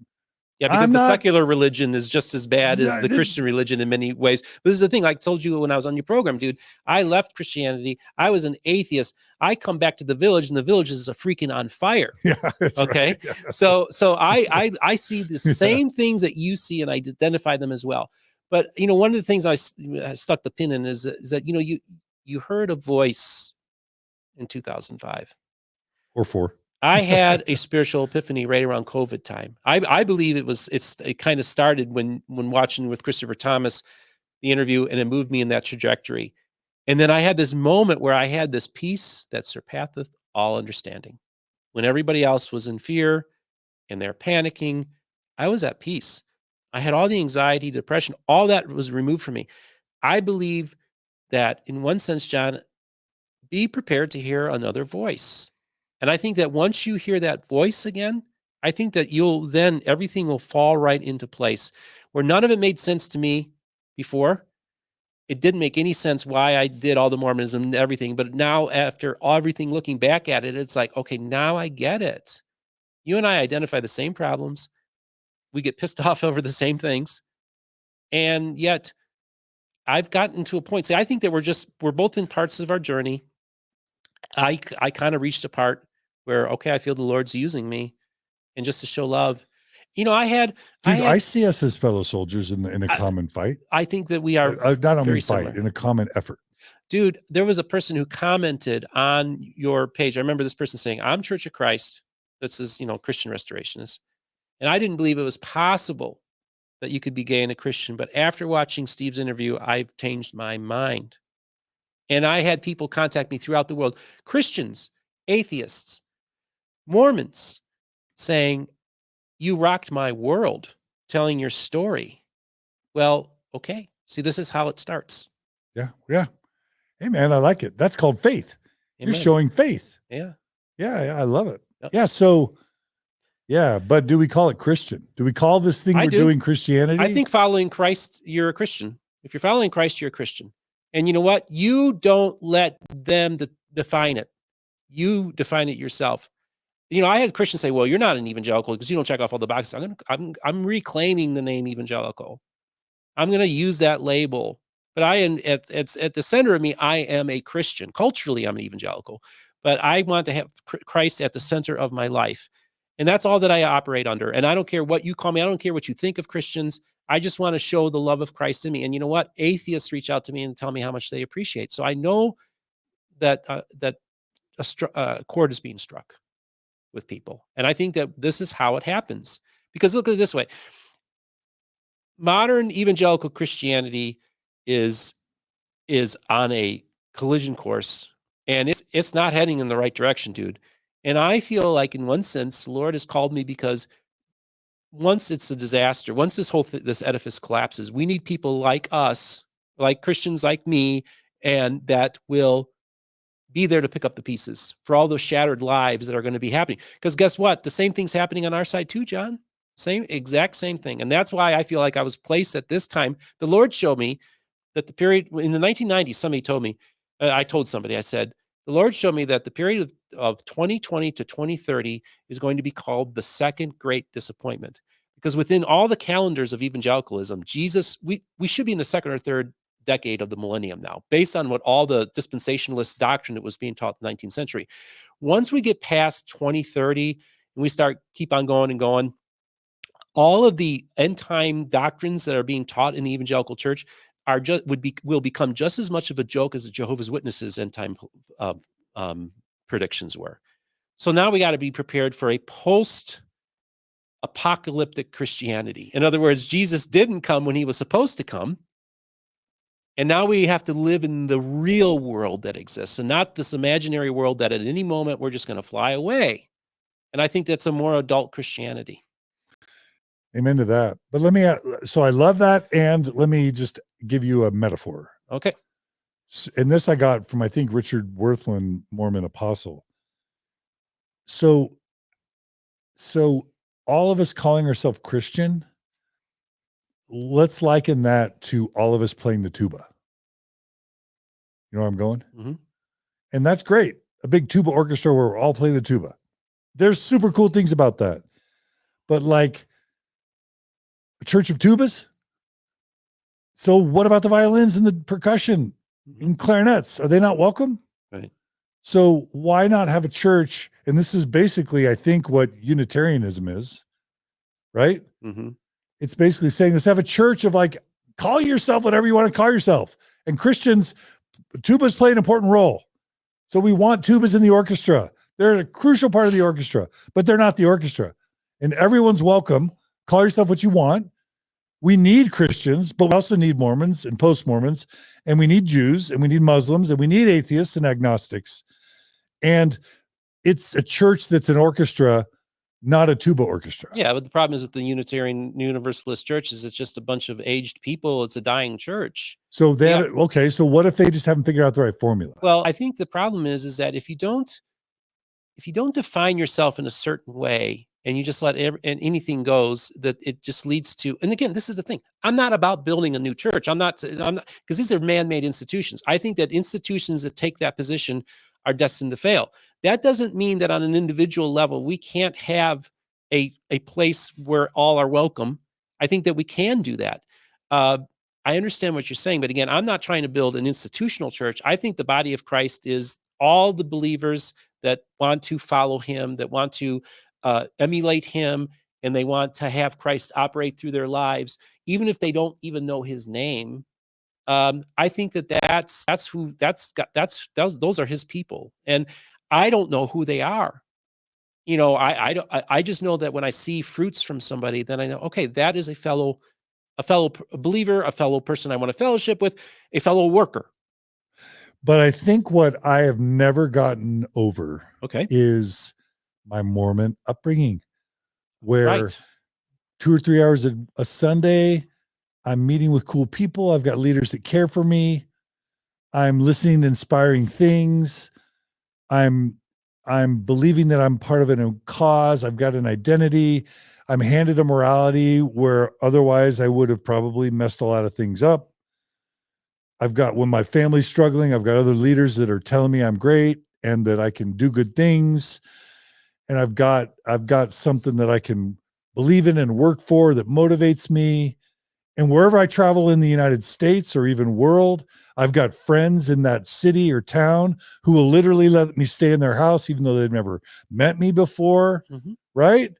Yeah, because I'm the not. secular religion is just as bad as the Christian religion in many ways. This is the thing. I told you when I was on your program, dude, I left Christianity. I was an atheist. I come back to the village, and the village is a freaking on fire. Yeah, that's okay. right. Yeah. So I see the same things that you see, and I identify them as well. But one of the things I stuck the pin in is that you heard a voice in 2005 or 4. I had a spiritual epiphany right around COVID time. I believe it kind of started when watching with Christopher Thomas, the interview, and it moved me in that trajectory. And then I had this moment where I had this peace that surpasseth all understanding. When everybody else was in fear and they're panicking, I was at peace. I had all the anxiety, depression, all that was removed from me. I believe that in one sense, John, be prepared to hear another voice. And I think that once you hear that voice again, I think that everything will fall right into place. Where none of it made sense to me before, it didn't make any sense why I did all the Mormonism and everything. But now, after everything, looking back at it, it's like, okay, now I get it. You and I identify the same problems. We get pissed off over the same things. And yet I've gotten to a point. See, I think that we're both in parts of our journey. I kind of reached a part where, okay, I feel the Lord's using me, and just to show love. I see us as fellow soldiers in a common fight. I think that we are not only very fight, similar. in a common effort. Dude, there was a person who commented on your page. I remember this person saying, "I'm Church of Christ." This is, Christian restorationist. And I didn't believe it was possible that you could be gay and a Christian. But after watching Steve's interview, I've changed my mind. And I had people contact me throughout the world, Christians, atheists, Mormons, saying, "You rocked my world telling your story." Well, okay. See, this is how it starts. Yeah. Yeah. Hey, man, I like it. That's called faith. Amen. You're showing faith. Yeah. Yeah. I love it. Yep. Yeah. So, yeah. But do we call it Christian? Do we call this thing we're doing Christianity? I think following Christ, you're a Christian. If you're following Christ, you're a Christian. And you know what? You don't let them define it. You define it yourself. I had Christians say, "Well, you're not an evangelical because you don't check off all the boxes." I'm reclaiming the name evangelical. I'm going to use that label. But I am at the center of me. I am a Christian. Culturally, I'm an evangelical. But I want to have Christ at the center of my life, and that's all that I operate under. And I don't care what you call me. I don't care what you think of Christians. I just want to show the love of Christ in me. And you know what? Atheists reach out to me and tell me how much they appreciate. So I know that a chord is being struck with people. And I think that this is how it happens. Because look at it this way. Modern evangelical Christianity is on a collision course, and it's not heading in the right direction, dude. And I feel like in one sense, the Lord has called me because once it's a disaster, once this edifice collapses, we need people like us, like Christians like me, and that will be there to pick up the pieces for all those shattered lives that are going to be happening. Because guess what? The same thing's happening on our side too, John. Exact same thing. And that's why I feel like I was placed at this time. The Lord showed me that the period in the 1990s, somebody told me, I told somebody, I said, the Lord showed me that the period of 2020 to 2030 is going to be called the second great disappointment. Because within all the calendars of evangelicalism, Jesus, we should be in the second or third decade of the millennium now, based on what all the dispensationalist doctrine that was being taught in the 19th century. Once we get past 2030 and we keep on going and going, all of the end time doctrines that are being taught in the evangelical church will become just as much of a joke as the Jehovah's Witnesses end time predictions were. So now we got to be prepared for a post apocalyptic Christianity. In other words, Jesus didn't come when he was supposed to come. And now we have to live in the real world that exists and not this imaginary world that at any moment we're just going to fly away. And I think that's a more adult Christianity. Amen to that. But so I love that. And let me just give you a metaphor. Okay. And this I got from, I think, Richard Worthland, Mormon Apostle. So all of us calling ourselves Christian, let's liken that to all of us playing the tuba. You know where I'm going? Mm-hmm. And that's great. A big tuba orchestra where we all play the tuba. There's super cool things about that. But like, a church of tubas. So what about the violins and the percussion and clarinets? Are they not welcome? Right. So why not have a church? And this is basically, I think, what Unitarianism is, right? Mm-hmm. It's basically saying, let's have a church of like, call yourself whatever you want to call yourself. And Christians, tubas play an important role. So we want tubas in the orchestra. They're a crucial part of the orchestra, but they're not the orchestra. And everyone's welcome. Call yourself what you want. We need Christians, but we also need Mormons and post-Mormons, and we need Jews, and we need Muslims, and we need atheists and agnostics. And it's a church that's an orchestra, not a tuba orchestra. Yeah, but the problem is with the Unitarian Universalist Church is it's just a bunch of aged people. It's a dying church. So okay, so what if they just haven't figured out the right formula? Well, I think the problem is that if you don't define yourself in a certain way and you just let and anything goes, that it just leads to, and again, this is the thing. I'm not about building a new church. I'm not, because these are man-made institutions. I think that institutions that take that position are destined to fail. That doesn't mean that on an individual level, we can't have a place where all are welcome. I think that we can do that. I understand what you're saying, but again, I'm not trying to build an institutional church. I think the body of Christ is all the believers that want to follow him, that want to emulate him, and they want to have Christ operate through their lives, even if they don't even know his name. I think those are his people, and I don't know who they are. You know, I just know that when I see fruits from somebody, then I know, okay, that is a fellow believer, a fellow person I want to fellowship with, a fellow worker. But I think what I have never gotten over is my Mormon upbringing, where 2 or 3 hours a Sunday, I'm meeting with cool people. I've got leaders that care for me. I'm listening to inspiring things. I'm believing that I'm part of a cause. I've got an identity. I'm handed a morality where otherwise I would have probably messed a lot of things up. I've got, when my family's struggling, I've got other leaders that are telling me I'm great and that I can do good things. And I've got something that I can believe in and work for that motivates me. And wherever I travel in the United States or even world, I've got friends in that city or town who will literally let me stay in their house, even though they've never met me before. Mm-hmm. Right.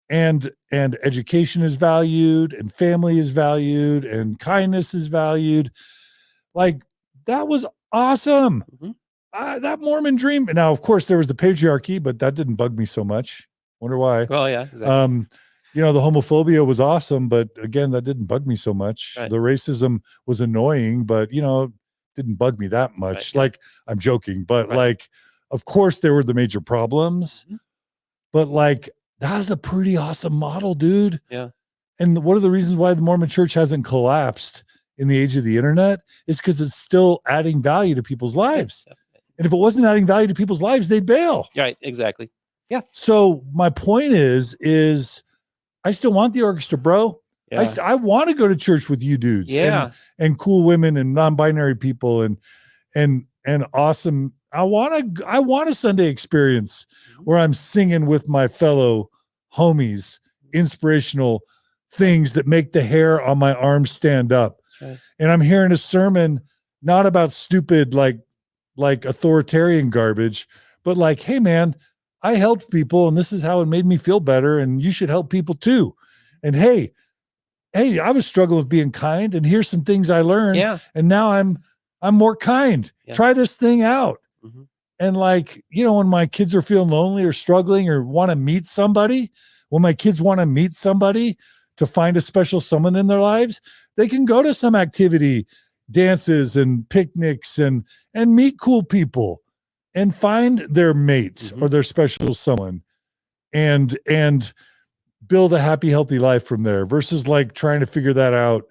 And education is valued, and family is valued, and kindness is valued. Like, that was awesome. Mm-hmm. That Mormon dream. Now, of course, there was the patriarchy, but that didn't bug me so much. Wonder why. Well, yeah, exactly. You know, the homophobia was awesome, but again, that didn't bug me so much. Right. The racism was annoying, but you know, didn't bug me that much. Right, like, yeah. I'm joking, but like, of course there were the major problems, mm-hmm. but like, that was a pretty awesome model, dude. Yeah. And one of the reasons why the Mormon Church hasn't collapsed in the age of the internet is because it's still adding value to people's lives. Yeah. And if it wasn't adding value to people's lives, they'd bail. Right. Exactly. Yeah. So my point is I still want the orchestra, bro. Yeah. I want to go to church with you dudes, and cool women and non-binary people and awesome. I want a Sunday experience where I'm singing with my fellow homies, inspirational things that make the hair on my arms stand up. Right. And I'm hearing a sermon, not about stupid, like authoritarian garbage, but like, hey man, I helped people and this is how it made me feel better. And you should help people too. And hey, I was struggling with being kind, and here's some things I learned. Yeah. And now I'm more kind. Yeah. Try this thing out. Mm-hmm. And like, you know, when my kids are feeling lonely or struggling or want to meet somebody, when my kids want to meet somebody to find a special someone in their lives, they can go to some activity, dances and picnics and meet cool people and find their mate, mm-hmm. or their special someone and build a happy, healthy life from there versus like trying to figure that out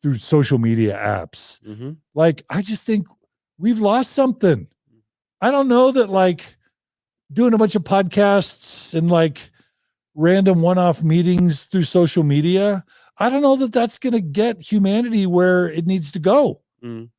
through social media apps. Mm-hmm. Like, I just think we've lost something. I don't know that like doing a bunch of podcasts and like random one-off meetings through social media, I don't know that that's going to get humanity where it needs to go. Mm.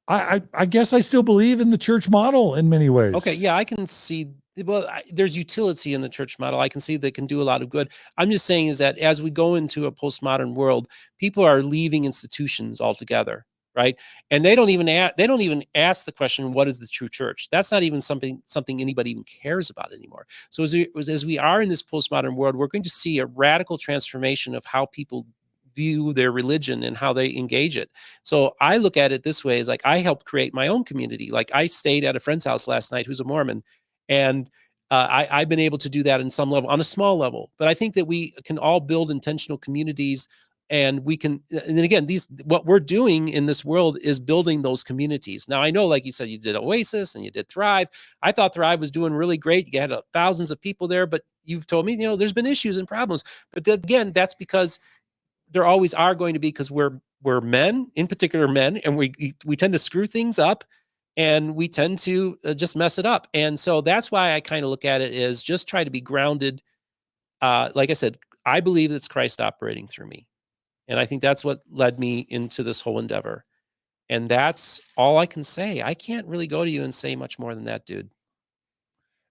I guess I still believe in the church model in many ways. Okay. Yeah. I can see Well, there's utility in the church model. I can see that can do a lot of good. I'm just saying is that as we go into a postmodern world, people are leaving institutions altogether, right? And they don't even ask the question, what is the true church? That's not even something anybody even cares about anymore. So as we are in this postmodern world, we're going to see a radical transformation of how people view their religion and how they engage it. So I look at it this way: is like, I helped create my own community. Like, I stayed at a friend's house last night who's a Mormon, and I've been able to do that in some level, on a small level. But I think that we can all build intentional communities, and we can. And then again, what we're doing in this world is building those communities. Now, I know, like you said, you did Oasis and you did Thrive. I thought Thrive was doing really great. You had thousands of people there, but you've told me, there's been issues and problems. But again, that's because there always are going to be, because we're men, in particular men, and we tend to screw things up, and we tend to just mess it up. And so that's why I kind of look at it as just try to be grounded. Like I said, I believe it's Christ operating through me. And I think that's what led me into this whole endeavor. And that's all I can say. I can't really go to you and say much more than that, dude.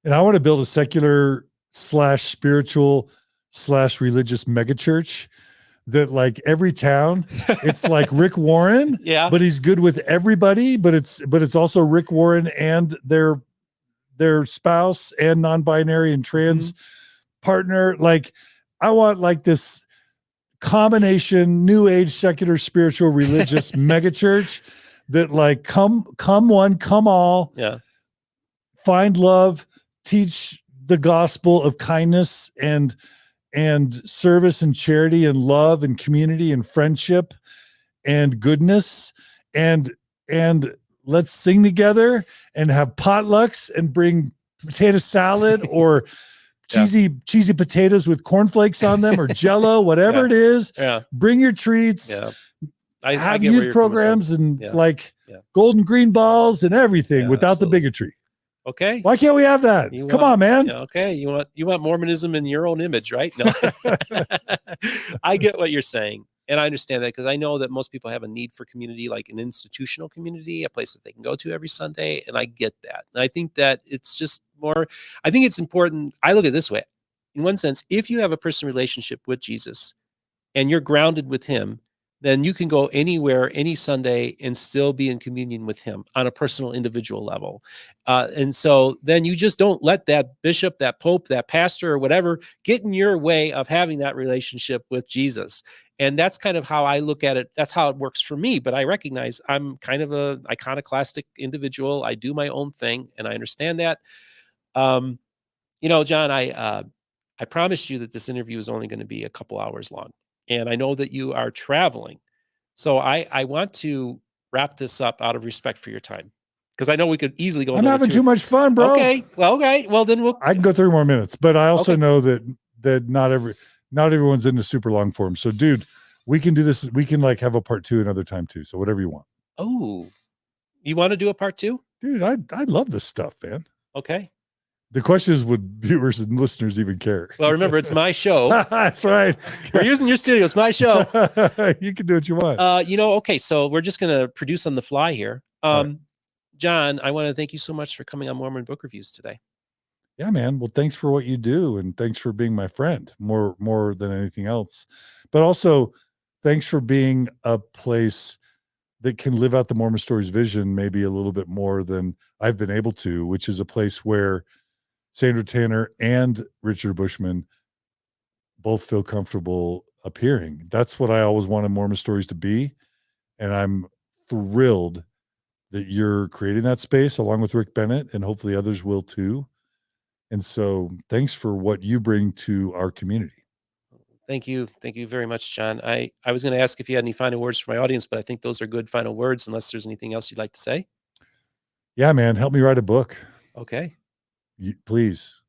And I want to build a secular / spiritual / religious megachurch that, like, every town, it's like Rick Warren, Yeah, but he's good with everybody, but it's also Rick Warren and their spouse and non-binary and trans partner. Like, I want like this combination new age secular spiritual religious megachurch that, like, come one, come all, yeah, find love, teach the gospel of kindness and service and charity and love and community and friendship and goodness, and let's sing together and have potlucks and bring potato salad or cheesy potatoes with cornflakes on them, or Jello, whatever it is. Yeah. Bring your treats. Yeah. I have get where youth you're programs and Yeah. golden green balls and everything without absolutely. the bigotry. Okay. Why can't we have that? Come on, man. Yeah, okay. You want Mormonism in your own image, right? No. I get what you're saying. And I understand that, because I know that most people have a need for community, like an institutional community, a place that they can go to every Sunday. And I get that. And I think that it's just more, I think it's important. I look at it this way. In one sense, if you have a personal relationship with Jesus and you're grounded with him, then you can go anywhere, any Sunday, and still be in communion with him on a personal, individual level. And so then you just don't let that bishop, that pope, that pastor, or whatever get in your way of having that relationship with Jesus. And that's kind of how I look at it. That's how it works for me. But I recognize I'm kind of a iconoclastic individual. I do my own thing, and I understand that. John, I promised you that this interview is only going to be a couple hours long. And I know that you are traveling. So I want to wrap this up out of respect for your time, because I know we could easily go. I'm having too much fun, bro. Okay. Well, okay. Well, then I can go 3 more minutes, but I also know that not everyone's into super long form. So, dude, we can do this. We can, like, have a part 2 another time too. So whatever you want. Oh, you want to do a part 2? Dude, I love this stuff, man. Okay. The question is, would viewers and listeners even care? Well, remember, it's my show. That's right. We're using your studio. It's my show. You can do what you want. Okay. So we're just going to produce on the fly here. Right. John, I want to thank you so much for coming on Mormon Book Reviews today. Yeah, man. Well, thanks for what you do, and thanks for being my friend more than anything else. But also, thanks for being a place that can live out the Mormon Stories vision maybe a little bit more than I've been able to, which is a place where Sandra Tanner and Richard Bushman both feel comfortable appearing. That's what I always wanted Mormon Stories to be. And I'm thrilled that you're creating that space along with Rick Bennett, and hopefully others will too. And so thanks for what you bring to our community. Thank you. Thank you very much, John. I was going to ask if you had any final words for my audience, but I think those are good final words, unless there's anything else you'd like to say. Yeah, man. Help me write a book. Okay. Please.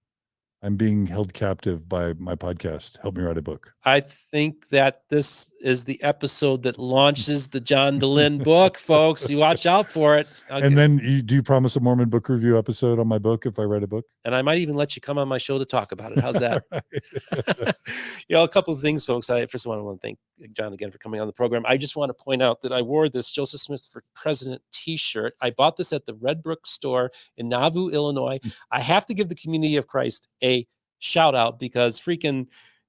I'm being held captive by my podcast. Help me write a book. I think that this is the episode that launches the John Dehlin book, folks. You watch out for it. And then do you promise a Mormon book review episode on my book if I write a book? And I might even let you come on my show to talk about it. How's that? A couple of things, folks. I first of all, I want to thank John again for coming on the program. I just want to point out that I wore this Joseph Smith for President t-shirt. I bought this at the Red Brook store in Nauvoo, Illinois. I have to give the Community of Christ a shout out because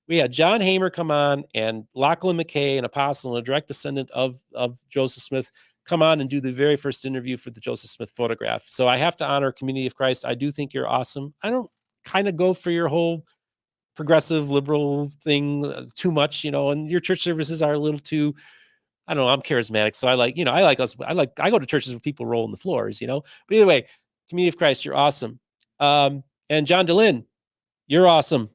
we had John Hamer come on and Lachlan McKay, an apostle and a direct descendant of Joseph Smith, come on and do the very first interview for the Joseph Smith photograph. So I have to honor Community of Christ. I do think you're awesome. I don't kind of go for your whole progressive liberal thing too much, and your church services are a little too, I don't know, I'm charismatic. So I go to churches where people roll on the floors, but either way, Community of Christ, you're awesome. And John Dehlin, you're awesome.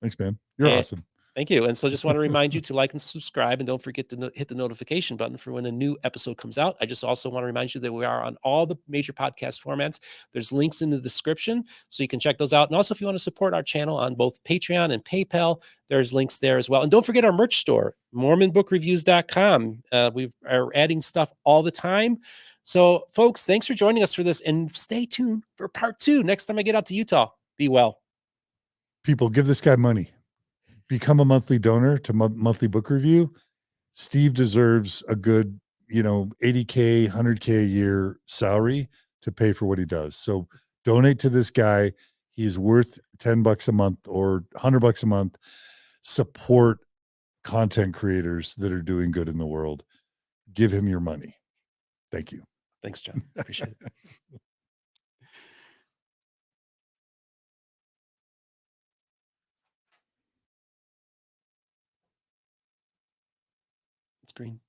Thanks, man. You're awesome. Thank you. And so just want to remind you to like and subscribe, and don't forget to hit the notification button for when a new episode comes out. I just also want to remind you that we are on all the major podcast formats. There's links in the description, so you can check those out. And also, if you want to support our channel on both Patreon and PayPal, there's links there as well. And don't forget our merch store, MormonBookReviews.com. We are adding stuff all the time. So, folks, thanks for joining us for this, and stay tuned for part 2 next time I get out to Utah. Be well. People, give this guy money. Become a monthly donor to monthly book review. Steve deserves a good, $80K, $100K a year salary to pay for what he does. So donate to this guy. He's worth $10 a month or $100 a month. Support content creators that are doing good in the world. Give him your money. Thank you. Thanks, John. Appreciate it. It's green.